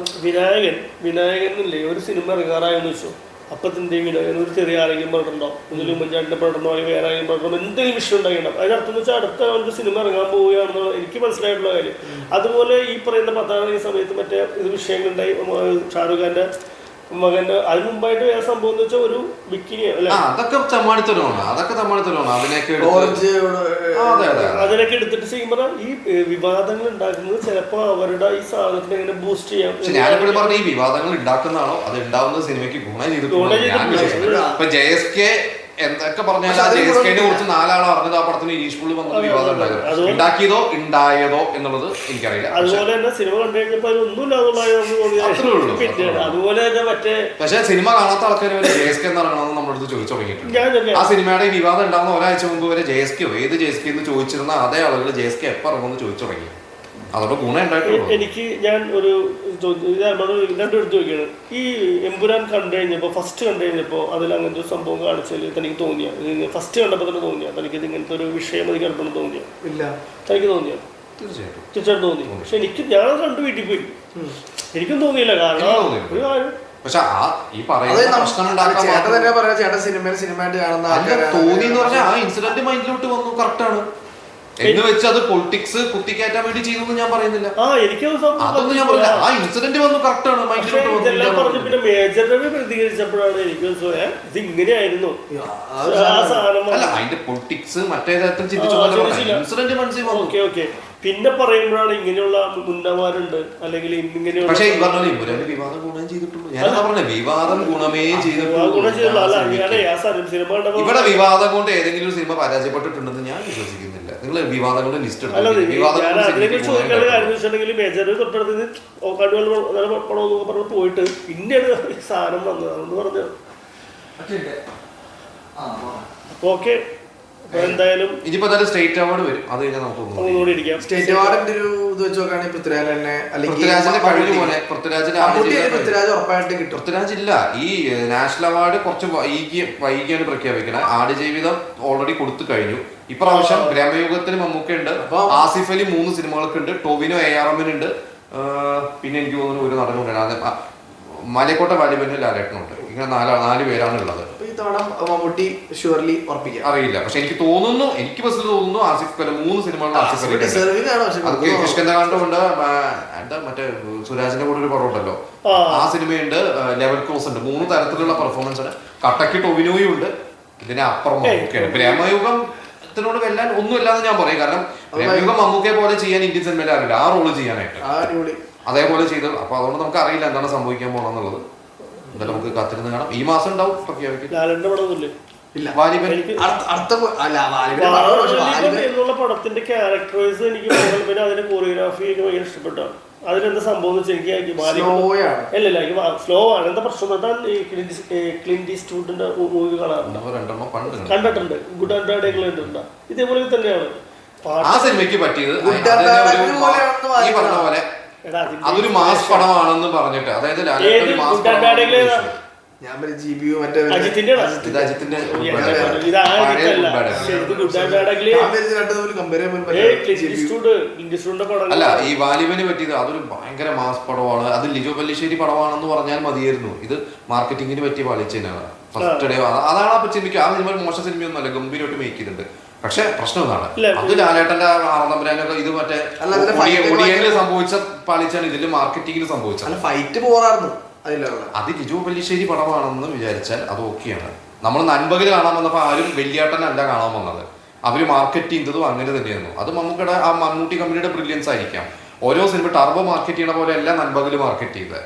വിനായകനില്ലേ ഒരു സിനിമ ഇറങ്ങാറായെന്ന് വെച്ചോ, അപ്പത്തിന്റെ വിനായകൻ ഒരു ചെറിയ ആരെങ്കിലും പറഞ്ഞിട്ടുണ്ടോ, ഒന്നിലും ഉമ്മൻചാണ്ടിന്റെ പറഞ്ഞിട്ടുണ്ടോ, അല്ലെങ്കിൽ വേറെ ആരെങ്കിലും പറഞ്ഞിട്ടുണ്ടോ, എന്തെങ്കിലും വിഷയം ഉണ്ടായിട്ടുണ്ടാവും. അതിനർത്ഥം എന്ന് വെച്ചാൽ അടുത്ത ഒരു സിനിമ ഇറങ്ങാൻ പോവുകയാണെന്ന് എനിക്ക് മനസ്സിലായിട്ടുള്ള കാര്യം. അതുപോലെ ഈ പറയുന്ന 10ാം കേസ് സമയത്ത് മറ്റേ ഇത് വിഷയങ്ങളുണ്ടായി. ഷാറുഖ് ഖാന്റെ മകന്റെ അതിന് മുമ്പായിട്ട് വേറെ സംഭവം എന്ന് വെച്ചാൽ ഒരു ബിക്കിനി അല്ലെ, അതൊക്കെ തമ്മാടിത്തരമാണ്. അതിനൊക്കെ എടുത്തിട്ട് ചെയ്യുമ്പോൾ ഈ വിവാദങ്ങൾ ഉണ്ടാക്കുന്നത് ചിലപ്പോൾ അവരുടെ ഈ സാധനത്തിന് എങ്ങനെ ബൂസ്റ്റ് ചെയ്യാം. ഞാനിപ്പോഴും പറഞ്ഞ ഈ വിവാദങ്ങൾ ഉണ്ടാക്കുന്നതാണോ അത് ഉണ്ടാവുന്ന സിനിമയ്ക്ക് ഗുണം ചെയ്തിട്ടുണ്ട്. JSK എന്തൊക്കെ പറഞ്ഞാൽ JSKനെ കുറിച്ച് 4 ആൾ അറിഞ്ഞത് ആ പടത്തിന് ഇനീഷ്ഫുള്ള് വന്നത് വിവാദം ഉണ്ടാക്കിയതോ ഉണ്ടായതോ എന്നുള്ളത് എനിക്കറിയില്ല. അതുപോലെ തന്നെ സിനിമ കണ്ടു കഴിഞ്ഞപ്പോൾ അതുപോലെ തന്നെ മറ്റേ പക്ഷെ സിനിമ കാണാത്ത ആൾക്കാർ വരെ JSK എന്ന് ഇറങ്ങണമെന്ന് നമ്മുടെ അടുത്ത് ചോദിച്ചു തുടങ്ങിയിട്ടുണ്ട്. ആ സിനിമയുടെ ഈ വിവാദം ഉണ്ടാകുന്ന ഒരാഴ്ച മുമ്പ് വരെ JSKയോ ഏത് JSK എന്ന് ചോദിച്ചിരുന്ന അതേ ആളുകൾ JSK എപ്പോൾ ഇറങ്ങുമെന്ന് ചോദിച്ചു തുടങ്ങി. അതോടെ ഗുണം ഉണ്ടായിട്ടുള്ളൂ. എനിക്ക് ഞാൻ ഒരു രണ്ടുപേരും ചോദിക്കുകയാണ്, ഈ എമ്പുരാൻ കണ്ടു കഴിഞ്ഞപ്പോൾ ഫസ്റ്റ് കണ്ടു കഴിഞ്ഞപ്പോൾ അതിൽ അങ്ങനത്തെ ഒരു സംഭവം കാണിച്ചാൽ തനിക്ക് തോന്നിയ, ഫസ്റ്റ് കണ്ടപ്പോൾ തന്നെ തോന്നിയ തനിക്ക് ഇങ്ങനത്തെ ഒരു വിഷയം അത് കണ്ടപ്പോൾ തോന്നിയ ഇല്ല തനിക്ക് തോന്നിയ? തീർച്ചയായിട്ടും തോന്നി. പക്ഷെ എനിക്ക് ഞാൻ കണ്ടു വീട്ടിൽ പോയി, എനിക്കും തോന്നിയില്ല. കാരണം ഒരു കാര്യം പക്ഷെ ഈ പറയുന്ന ആ ഇൻസിഡന്റ് മൈൻഡിലോട്ട് വന്നു. കറക്റ്റ് ആണ് എന്ന് വെച്ച് അത് പൊളിറ്റിക്സ് കുത്തിക്കയറ്റാൻ വേണ്ടി ചെയ്തു ഞാൻ പറയുന്നില്ല. അതൊന്നും ഞാൻ പറഞ്ഞില്ല. ആ ഇൻസിഡന്റ് വന്നു. കറക്റ്റ് ആണ്. പിന്നെ മേജർ രവി പ്രതികരിച്ചപ്പോഴാണ് എനിക്ക് ഇത് ഇങ്ങനെയായിരുന്നു. അല്ല അതിന്റെ പൊളിറ്റിക്സ് മറ്റേ തരത്തിൽ ചിന്തിച്ചു ഇൻസിഡന്റ് മനസ്സിൽ വന്നു. ഓക്കെ പിന്നെ പറയുമ്പോഴാണ് ഇങ്ങനെയുള്ള മുന്നമാരുണ്ട് അല്ലെങ്കിൽ ഇങ്ങനെയുള്ള. പക്ഷേ ഈ പറഞ്ഞ ഇവരൊരു വിവാദം ഗുണം ചെയ്തിട്ടുള്ളൂ. ഞാൻ പറഞ്ഞ വിവാദം ഗുണമേ ചെയ്തിട്ടുള്ളൂ. ഇവിടെ വിവാദം കൊണ്ട് ഏതെങ്കിലും ഒരു സിനിമ പരാജയപ്പെട്ടിട്ടുണ്ടെന്ന് ഞാൻ വിശ്വസിക്കുന്നില്ല. നിങ്ങൾ വിവാദങ്ങളുടെ ലിസ്റ്റ് മേജർ തൊട്ടടുത്ത് പറഞ്ഞു പോയിട്ട് പിന്നെയാണ് സാധനം വന്നത് എന്ന് പറഞ്ഞു. ഓക്കെ അപ്പൊ എന്തായാലും ഇനിയിപ്പോ സ്റ്റേറ്റ് അവാർഡ് വരും, അത് കഴിഞ്ഞാൽ നമുക്ക് ഒന്നുകൂടി ഇരിക്കാം. സ്റ്റേറ്റ് അവാർഡിന്റെ ഒരു ഇത് വെച്ച് നോക്കുകയാണെങ്കിൽ പൃഥ്വിരാജ് തന്നെ പൃഥ്വിരാജിന്റെ കഴിവ് പോലെ പൃഥ്വിരാജ് ഉറപ്പായിട്ട് കിട്ടും. പൃഥ്വിരാജ് ഇല്ല, ഈ നാഷണൽ അവാർഡ് കുറച്ച് വൈകിയാണ് പ്രഖ്യാപിക്കണത്. ആടുജീവിതം ഓൾറെഡി കൊടുത്തു കഴിഞ്ഞു. ഇപ്രാവശ്യം ഗ്രമയുഗത്തിന് മമ്മൂക്കുണ്ട്, ആസിഫ് അലി 3 സിനിമകൾക്ക് ഉണ്ട്, ടോവിനോ ARM ഉണ്ട്, പിന്നെ എനിക്ക് തോന്നുന്നു ഒരു നടനുണ്ട്, മലക്കോട്ട വാലിബന് ലാലേട്ടനുണ്ട്. ഇങ്ങനെ 4 പേരാണ് ഉള്ളത്. മമ്മൂട്ടി ഷുവർലി ഉറപ്പിക്കാം, അറിയില്ല. പക്ഷെ എനിക്ക് തോന്നുന്നു, എനിക്ക് ബസ്സിൽ തോന്നുന്നു ആസിഫ് അലി 3 സിനിമകളിൽ ആസിഫ് അലി കിഷ്കന്ദകാണ്ഡമുണ്ട്, മറ്റേ സുരാജിന്റെ കൂടെ ഒരു പടം ഉണ്ടല്ലോ, ആ സിനിമയുണ്ട്, ലെവൽ ക്രോസ് ഉണ്ട്. 3 തരത്തിലുള്ള പെർഫോമൻസ് ആണ്. കട്ടക്ക് ടൊവിനോയും ഉണ്ട്. ഇതിനപ്പുറം മമ്മൂക്കയാണ്. ബ്രഹ്മയുഗത്തിനോട് വെല്ലാൻ ഒന്നുമില്ലാന്ന് ഞാൻ പറയും. കാരണം ബ്രഹ്മയുഗം മമ്മൂക്കയെ പോലെ ചെയ്യാൻ ഇന്ത്യൻ സിനിമയിൽ അറിയില്ല, ആ റോള് ചെയ്യാനായിട്ട് അതേപോലെ ചെയ്തു. അപ്പൊ അതുകൊണ്ട് നമുക്ക് അറിയില്ല എന്താണ് സംഭവിക്കാൻ പോണെന്നുള്ളത്. എന്തായാലും നമുക്ക് കാത്തിരുന്ന് കാണാം. ഈ മാസം ഉണ്ടാവും പ്രഖ്യാപിക്കും. എന്നുള്ള പടത്തിന്റെ ക്യാരക്ടറൈസ് എനിക്ക് പിന്നെ അതിന്റെ കൊറിയോഗ്രാഫി എനിക്ക് ഭയങ്കര ഇഷ്ടപ്പെട്ടാണ്. അതിലെന്താ സംഭവം എന്ന് വെച്ചാൽ എനിക്ക് സ്ലോ ആണ്. എന്താ പ്രശ്നം ക്ലിന്റ് ഈസ്റ്റ്വുഡിന്റെ മൂവി കാണാറുണ്ട്, കണ്ടിട്ടുണ്ട്. ഗുഡ് ആൻഡ് ബാഡ് കണ്ടിട്ടുണ്ട്. ഇതേപോലെ തന്നെയാണ് ആ സിനിമയ്ക്ക് പറ്റിയത്. ഈ പറഞ്ഞ പോലെ അതൊരു മാസ് പടമാണെന്ന് പറഞ്ഞിട്ട്, അതായത് അജിത്തിന്റെ അല്ല, ഈ വാലിബന് പറ്റിയത് അതൊരു ഭയങ്കര മാസ് പടമാണ്. അത് ലിജോ പല്ലിശ്ശേരി പടമാണെന്ന് പറഞ്ഞാൽ മതിയായിരുന്നു. ഇത് മാർക്കറ്റിങ്ങിന് പറ്റിയ പാളിച്ചനാണ്. ഫസ്റ്റ് ഡേ അതാണ് ആ സിനിമയ്ക്ക്. ആ സിനിമ മോശം സിനിമയൊന്നും അല്ല, ഗംഭീരമായിട്ട് മേക്ക് ചെയ്തിട്ടുണ്ട്. പക്ഷെ പ്രശ്നം ഇതാണ്, അത് ലാലേട്ടന്റെ ആറന്തമ്പുരാനൊക്കെ ഇത് മറ്റേ ഒടിയനില് സംഭവിച്ച പാളിച്ചാണ് ഇതില് മാർക്കറ്റിങ്ങിൽ സംഭവിച്ചത്. ഫൈറ്റ് പോറായിരുന്നു. അത് ലിജോ പല്ലിശ്ശേരി പടമാണെന്ന് വിചാരിച്ചാൽ അത് ഓക്കെയാണ്. നമ്മൾ നൻപകൽ കാണാൻ വന്നപ്പോൾ ആരും വലിയേട്ടനല്ല കാണാൻ വന്നത്, അവര് മാർക്കറ്റ് ചെയ്തതും അങ്ങനെ തന്നെയായിരുന്നു. അത് മമ്മൂട്ടി കമ്പനിയുടെ ബ്രില്യൻസ് ആയിരിക്കാം. ഓരോ സിനിമ ടർബോ മാർക്കറ്റ് ചെയ്യണ പോലെ അല്ല നൻപകൽ മാർക്കറ്റ് ചെയ്തത്.